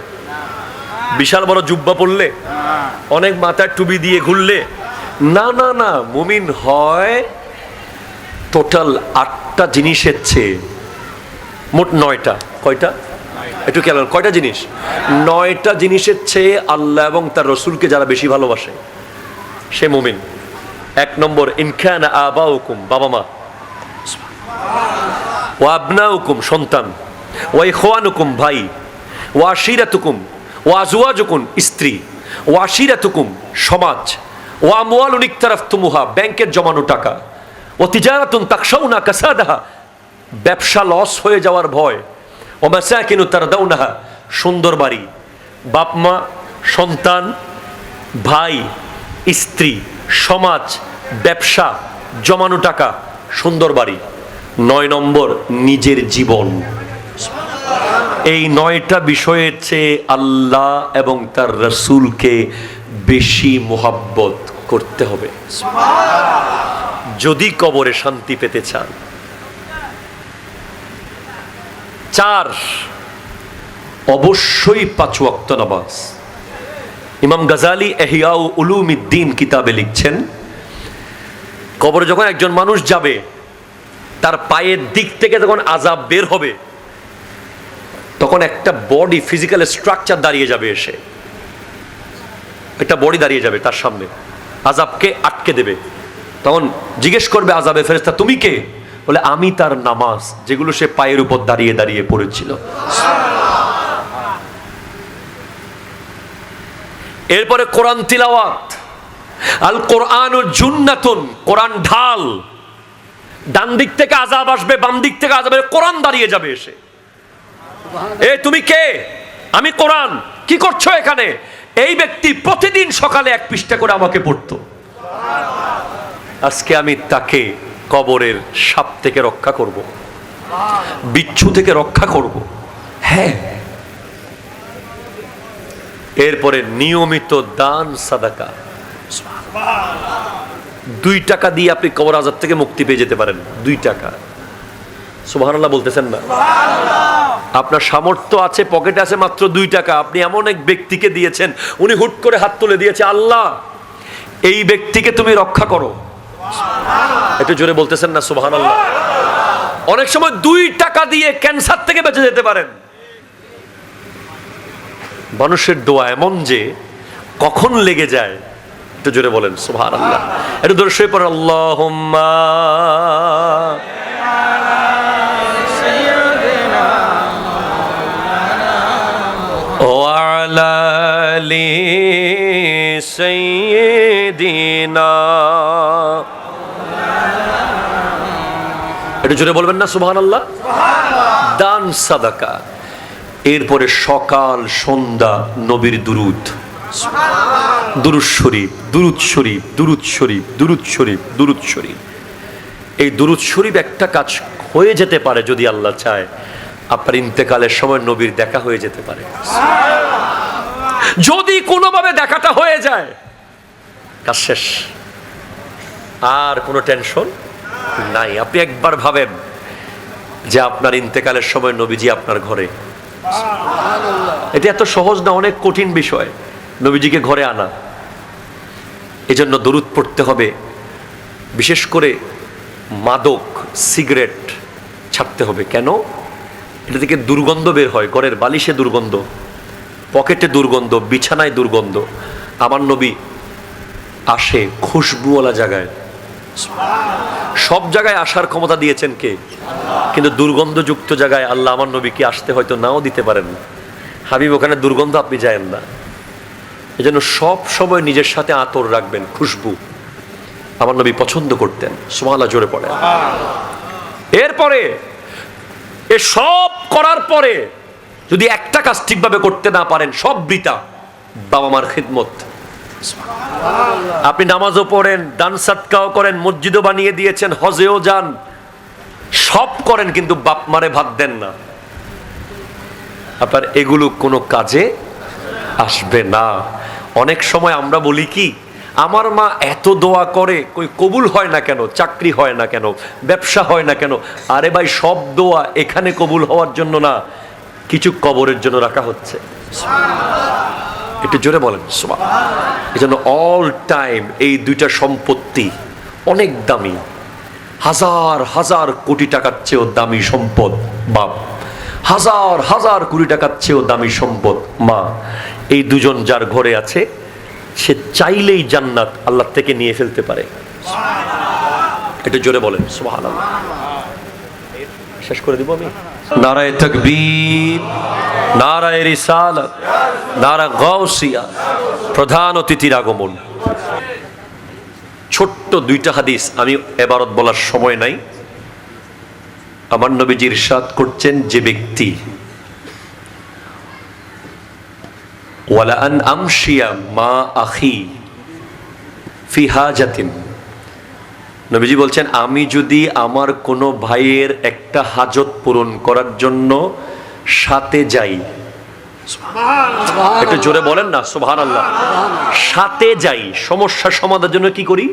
বিশাল বড় জুব্বা পরলে, অনেক মাথায় টুপি দিয়ে ঘুরলে? না না না, মুমিন হয় টোটাল 8টা জিনিসের চেয়ে, মোট 9টা। কয়টা? একটু খেয়াল করেন, কয়টা জিনিস? 9টা জিনিসের চেয়ে আল্লাহ এবং তার রসুলকে যারা বেশি ভালোবাসে সে মুমিন। 1 নম্বর, ইনকানা আবাউকুম, বাবা মা, ওয়া আবনাউকুম, সন্তান, ওয়া ইখওয়ানুকুম, ভাই, ওয়া আশিরাতুকুম, ওয়া আজওয়াজুকুম, স্ত্রী, ওয়া আশিরাতুকুম, সমাজ, ওয়া আমওয়ালুন ইকতারাফতুমুহা, ব্যাংকের জমানো টাকা, ও তিজারাতুন তাকশাউনা কাসাদাহা, ব্যবসা লস হয়ে যাওয়ার ভয়, ও মাসাকিনু তারদাউনাহা, সুন্দর বাড়ি, বাপ মা, সন্তান, ভাই, স্ত্রী, সমাজ, ব্যবসা, জমানো টাকা, সুন্দর বাড়ি। 9 নম্বর, নিজের জীবন। এই 9টা বিষয়ের চেয়ে আল্লাহ এবং তার রসুলকে বেশি মোহাব্বত করতে হবে যদি কবরে শান্তি পেতে চান। 4, অবশ্যই 5 ওয়াক্ত নামাজ। ইমাম গাজালি ইহয়া উলুমিদ্দিন কিতাবে লিখছেন, কবরে যখন একজন মানুষ যাবে, তার পায়ের দিক থেকে যখন আযাব বের হবে, তখন একটা বডি, ফিজিক্যাল স্ট্রাকচার দাঁড়িয়ে যাবে, এসে একটা বডি দাঁড়িয়ে যাবে তার সামনে, আযাবকে আটকে দেবে। তখন জিজ্ঞেস করবে আযাবে ফেরেশতা, তুমি কে? বলে, আমি তার নামাজ, যেগুলো সে পায়ের উপর দাঁড়িয়ে দাঁড়িয়ে পড়েছিল। এরপরে কোরআন তিলাওয়াত। আল কোরআনু জুন্নাতুন, কোরআন ঢাল। ডান দিক থেকে আযাব আসবে, বাম দিক থেকে আযাব আসবে, কোরআন দাঁড়িয়ে যাবে এসে। এ তুমি কে? আমি কোরআন। কি করছো এখানে? এই ব্যক্তি প্রতিদিন সকালে 1 পৃষ্ঠা করে আমাকে পড়তো। আজকে আমি তাকে কবরের সাপ থেকে রক্ষা করব, বিচ্ছু থেকে রক্ষা করব। হ্যাঁ। এরপরে নিয়মিত দান সাদাকা। 2 টাকা দিয়ে আপনি কবর আযাব থেকে মুক্তি পেয়ে যেতে পারেন। 2 টাকা। সুবহানাল্লাহ বলতেছেন না? আপনার সামর্থ্য আছে, পকেটে আছে মাত্র 2 টাকা, আপনি এমন এক ব্যক্তিকে দিয়েছেন, উনি হুট করে হাত তুলে দিয়েছে, আল্লাহ এই ব্যক্তিকে তুমি রক্ষা করো। একটু জোরে বলতেছেন না সুবহানাল্লাহ? অনেক সময় 2 টাকা দিয়ে ক্যান্সার থেকে বেঁচে যেতে পারেন। মানুষের দোয়া এমন যে কখন লেগে যায়। একটু জোরে বলেন সুবহানাল্লাহ। একটু জোরে শুয়ে পড়েন, আল্লাহুম্মা ওয়ালা আলি সাইয়্যিদিনা। একটু জোরে বলবেন না সুবহানাল্লাহ? দান সাদাকা। এরপরে সকাল সন্ধ্যা নবীর দুরুদ, দুরুদ শরীফ, দুরুদ শরীফ, দুরুদ শরীফ, দুরুদ শরীফ, দুরুদ শরীফ। এই দুরুদ শরীফ একটা কাজ হয়ে যেতে পারে, যদি আল্লাহ চায় আপনার ইন্তেকালের সময় নবীর দেখা হয়ে যেতে পারে। যদি কোনোভাবে দেখাটা হয়ে যায়, কাজ শেষ, আর কোনো টেনশন নাই। আপনি একবার ভাবেন যে আপনার ইন্তেকালের সময় নবীজি আপনার ঘরে। এটা এত সহজ না, অনেক কঠিন বিষয় নবীজিকে ঘরে আনা। এজন্য দরুদ পড়তে হবে। বিশেষ করে মাদক, সিগারেট ছাড়তে হবে। কেন? এটা থেকে দুর্গন্ধ বের হয়, ঘরের বালিশে দুর্গন্ধ, পকেটে দুর্গন্ধ, বিছানায় দুর্গন্ধ। আমার নবী আসে খুশবুওয়ালা জায়গায়। সব জায়গায় আসার ক্ষমতা দিয়েছেন কে? কিন্তু দুর্গন্ধযুক্ত জায়গায় আল্লাহ আমার নবীকে আসতে হয়তো নাও দিতে পারেন না। হাবিব, ওখানে দুর্গন্ধ, আপনি যায়েন না। এজন্য সব সময় নিজের সাথে আতর রাখবেন, খুশবু। আমার নবী পছন্দ করতেন। সুবহানাল্লাহ, জোরে পড়েন। এরপরে এ সব করার পরে যদি একটা কাজ ঠিকভাবে করতে না পারেন, সব বৃথা। বাবা মার খিদমত। আপনি নামাজও পড়েন, দান সাদকাও করেন, মসজিদও বানিয়ে দিয়েছেন, হজেও যান, সব করেন, কিন্তু বাপ মারে ভাত দেন না, আপনার এগুলো কোনো কাজে আসবে না। অনেক সময় আমরা বলি কি, আমার মা এত দোয়া করে, কই কবুল হয় না কেন, চাকরি হয় না কেন, ব্যবসা হয় না কেন? আরে ভাই, সব দোয়া এখানে কবুল হওয়ার জন্য না, কিছু কবরের জন্য রাখা হচ্ছে। একটু জোরে বলেন সুবহানাল্লাহ। এই জন্য অল টাইম এই দুইটা সম্পত্তি অনেক দামি, হাজার হাজার কোটি টাকার চেয়েও দামি সম্পদ বাপ, হাজার হাজার কোটি টাকার চেয়েও দামি সম্পদ মা। এই দুজন যার ঘরে আছে, সে চাইলেই জান্নাত আল্লাহ থেকে নিয়ে ফেলতে পারে। একটু জোরে বলেন সুবহানাল্লাহ। শেষ করে দিব আমি। নারায়ে তাকবীর, নারায়ে রিসালাত, নারা গাউসিয়া। প্রধান অতিথির আগমন। ছোট্ট দুইটা হাদিস, আমি এবারত বলার সময় নাই। আমার নবীজি ইরশাদ করছেন, যে ব্যক্তি ওয়ালা আন আমশিয়া মা আখি ফি হাজাতিন, নবীজি বলছেন, আমি যদি আমার কোনো ভাইয়ের একটা হাজত পূরণ করার জন্য সাথে যাই, একটু জোরে বলেন না সুবহানাল্লাহ। সাথে যাই, সমস্যা সমাধানের জন্য কি করি?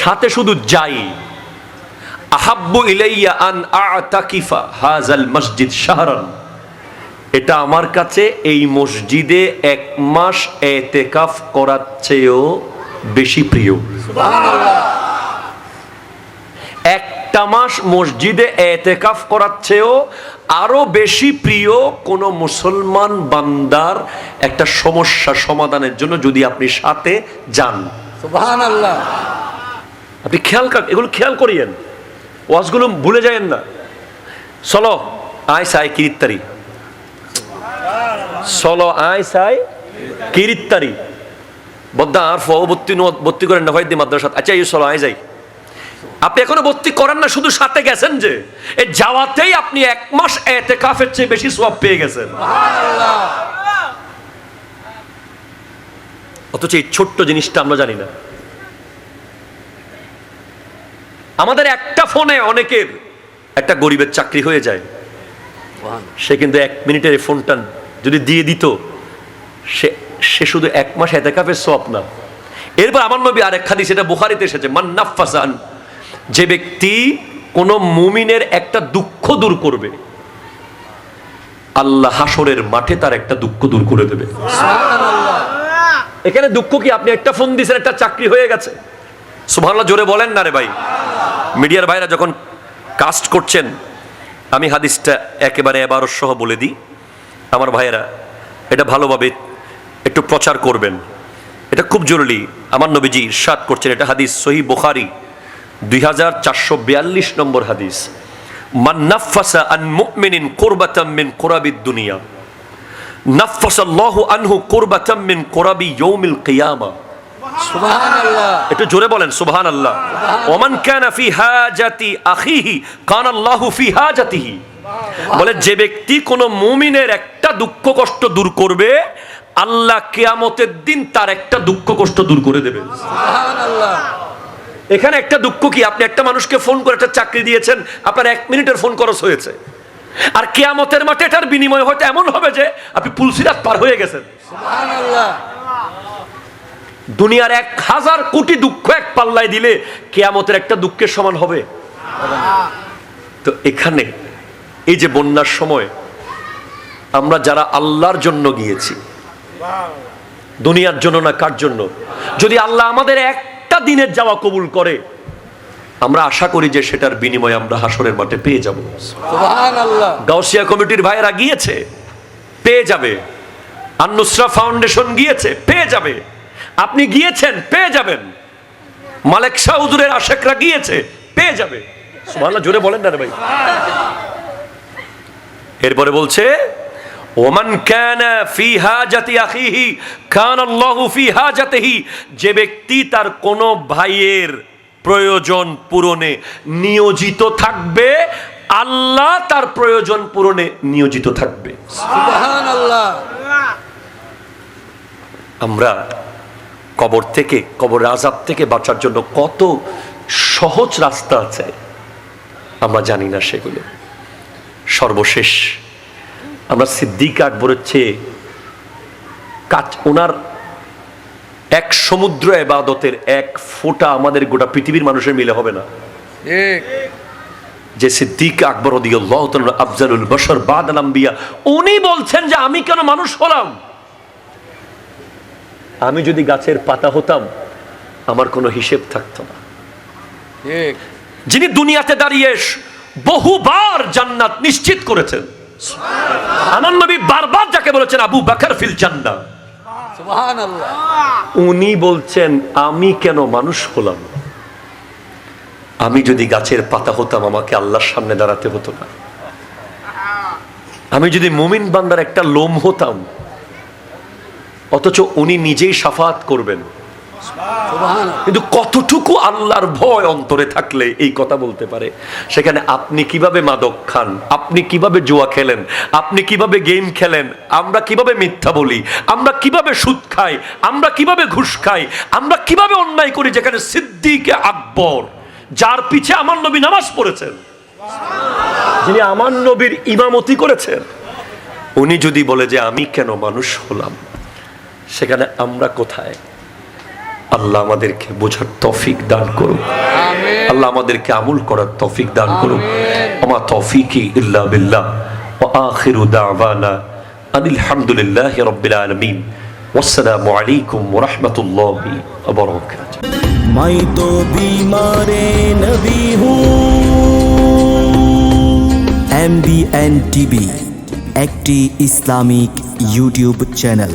সাথে শুধু যাই। আহাব্বু ইলাইয়া আন আ'তাকিফা হাযাল মসজিদ শাহরান, এটা আমার কাছে এই মসজিদে 1 মাস ইতিকাফ করার চেয়েও বেশি প্রিয়। সুবহানাল্লাহ। একটা মাস মসজিদে ইতিকাফ করার চেয়েও আরো বেশি প্রিয় কোন মুসলমান বান্দার একটা সমস্যা সমাধানের জন্য যদি আপনি সাথে যান। সুবহানাল্লাহ। আপনি এগুলো খেয়াল করিয়েন, ওয়াজগুলো ভুলে যায়েন না। চলো আয় সাই কিরিত্তারি, চলো আয় সাই কিরিত্তারি, বদ্দা আর ভর্তি করেন না হয় মাদ্রাসা। আচ্ছা এই চলো আয় যাই, আপনি এখনো ভর্তি করেন না, শুধু সাথে গেছেন, যে এই যাওয়াতেই আপনি 1 মাস ইতিকাফের চেয়ে বেশি সওয়াব পেয়ে গেছেন। অথচ এই ছোট্ট জিনিসটা আমরা জানি না। আমাদের একটা ফোনে অনেকের একটা গরিবের চাকরি হয়ে যায়, সে কিন্তু 1 মিনিটের ফোনটা যদি দিয়ে দিত, সে শুধু 1 মাস ইতিকাফের সওয়াব না। এরপর আমার নবী আরেক হাদিস, এটা বুখারীতে এসেছে, মান নাফাসান, যে ব্যক্তি কোন মুমিনের একটা দুঃখ দূর করবে, আল্লাহ হাসরের মাঠে তার একটা দুঃখ দূর করে দেবে। সুবহানাল্লাহ। এখানে দুঃখ কি? আপনি একটা ফোন দিয়েছেন, একটা চাকরি হয়ে গেছে। সুবহানাল্লাহ, জোরে বলেন না রে ভাই। মিডিয়ার ভাইরা যখন কাস্ট করছেন, আমি হাদিসটা একেবারে এবারত সহ বলে দিই, আমার ভাইয়েরা এটা ভালোভাবে একটু প্রচার করবেন, এটা খুব জরুরি। আমার নবীজি ইরশাদ করছেন, এটা হাদিস সহিহ বুখারী 2442 নম্বর হাদিস, মান নাফাসা আন মুমিনিন কুরবাতাম মিন কুরাবিদ দুনিয়া নাফাসাল্লাহু আনহু কুরবাতাম মিন কুরাবি ইয়াউমিল কিয়ামা। সুবহানাল্লাহ। একটু জোরে বলেন সুবহানাল্লাহ। ওমান কানা ফি হাজাতি আখিহি কানা আল্লাহু ফি হাজাতিহি, বলে যে ব্যক্তি কোন মুমিনের একটা দুঃখ কষ্ট দূর করবে, আল্লাহ কিয়ামতের দিন তার একটা দুঃখ কষ্ট দূর করে দেবে। সুবহানাল্লাহ। এখানে একটা দুঃখ কি? আপনি একটা মানুষকে ফোন করে একটা চাকরি দিয়েছেন, আপনার 1 মিনিটের ফোন খরচ হয়েছে, আর কিয়ামতের মাঠে এটার বিনিময় হয়তো এমন হবে যে আপনি পুলসিরাত পার হয়ে গেছেন। সুবহানাল্লাহ। দুনিয়ার 1000 কোটি দুঃখ এক পাল্লায় দিলে কিয়ামতের একটা দুঃখের সমান হবে? তো এখানে এই যে বন্যার সময় আমরা যারা আল্লাহর জন্য গিয়েছি, দুনিয়ার জন্য না, কার জন্য? যদি আল্লাহ আমাদের একটা দিনের যাওয়া কবুল করে, আমরা আশা করি যে সেটার বিনিময়ে আমরা হাসরের মাঠে পেয়ে যাব। সুবহানাল্লাহ। গাউসিয়া কমিটির ভাইয়েরা গিয়েছে, পেয়ে যাবে। আন-নুসরা ফাউন্ডেশন গিয়েছে, পেয়ে যাবে। আপনি গিয়েছেন, পেয়ে যাবেন। মালেক শাহ হুজুরের আশেকরা গিয়েছে, পেয়ে যাবে। সুবহানাল্লাহ, জোরে বলেন না রে ভাই। এরপরে বলছে ওমান কানা ফি হাজাতি আখিহি কানা আল্লাহু ফি হাজাতিহি, যে ব্যক্তি তার কোন ভাইয়ের প্রয়োজন পূরণে নিয়োজিত থাকবে, আল্লাহ তার প্রয়োজন পূরণে নিয়োজিত থাকবে। সুবহানাল্লাহ। আমরা কবর থেকে, কবর আযাব থেকে বাঁচার জন্য কত সহজ রাস্তা আছে আমরা জানি না সেগুলো। সর্বশেষ আমরা সিদ্দিক আকবরের চেয়ে ওনার এক সমুদ্র ইবাদতের এক ফোঁটা আমাদের গোটা পৃথিবীর মানুষের মিলে হবে না। ঠিক। যে সিদ্দিক আকবর রাদিয়াল্লাহু তাআলা আফজালুল বাশার বাদাল আম্বিয়া, উনি বলছেন যে আমি কেন মানুষ হলাম? আমি যদি গাছের পাতা হতাম আমার কোনো হিসেব থাকতো না। ঠিক। যিনি দুনিয়াতে দাঁড়িয়ে বহুবার জান্নাত নিশ্চিত করেছেন, আমার নবী বারবার যাকে বলেছেন আবু বকর ফিল জান্নাহ, সুবহানাল্লাহ। উনি বলছেন আমি কেন মানুষ হলাম? আমি যদি গাছের পাতা হতাম আমাকে আল্লাহর সামনে দাঁড়াতে হতো না। আমি যদি মুমিন বান্দার একটা লোম হতাম, অথচ উনি নিজেই শাফাত করবেন। কিন্তু কতটুকু আল্লাহর ভয় অন্তরে থাকলে এই কথা বলতে পারে? সেখানে আপনি কিভাবে মাদক খান, আপনি কিভাবে জুয়া খেলেন, আপনি কিভাবে গেম খেলেন, আমরা কিভাবে মিথ্যা বলি, আমরা কিভাবে সুদ খাই, আমরা কিভাবে ঘুষ খাই, আমরা কিভাবে অন্যায় করি, যেখানে সিদ্দিক আকবর যার পিছে আমার নবী নামাজ পড়েছেন, যিনি আমার নবীর ইমামতি করেছেন, উনি যদি বলে যে আমি কেন মানুষ হলাম, সেখানে আমরা কোথায়? আল্লাহ আমাদেরকে বোঝার তৌফিক দান করুন, আল্লাহ আমাদেরকে আমল করার তৌফিক দান করুন। আমা তৌফিকি ইল্লা বিল্লাহ ওয়া আখিরু দাওয়ানা আনিল হামদুলিল্লাহি রাব্বিল আলামিন। ওয়াসসালামু আলাইকুম ওয়া রাহমাতুল্লাহি ওয়া বারাকাতুহু। मैं तो बीमार नबी हूँ। MBN TV একটি ইসলামিক ইউটিউব চ্যানেল।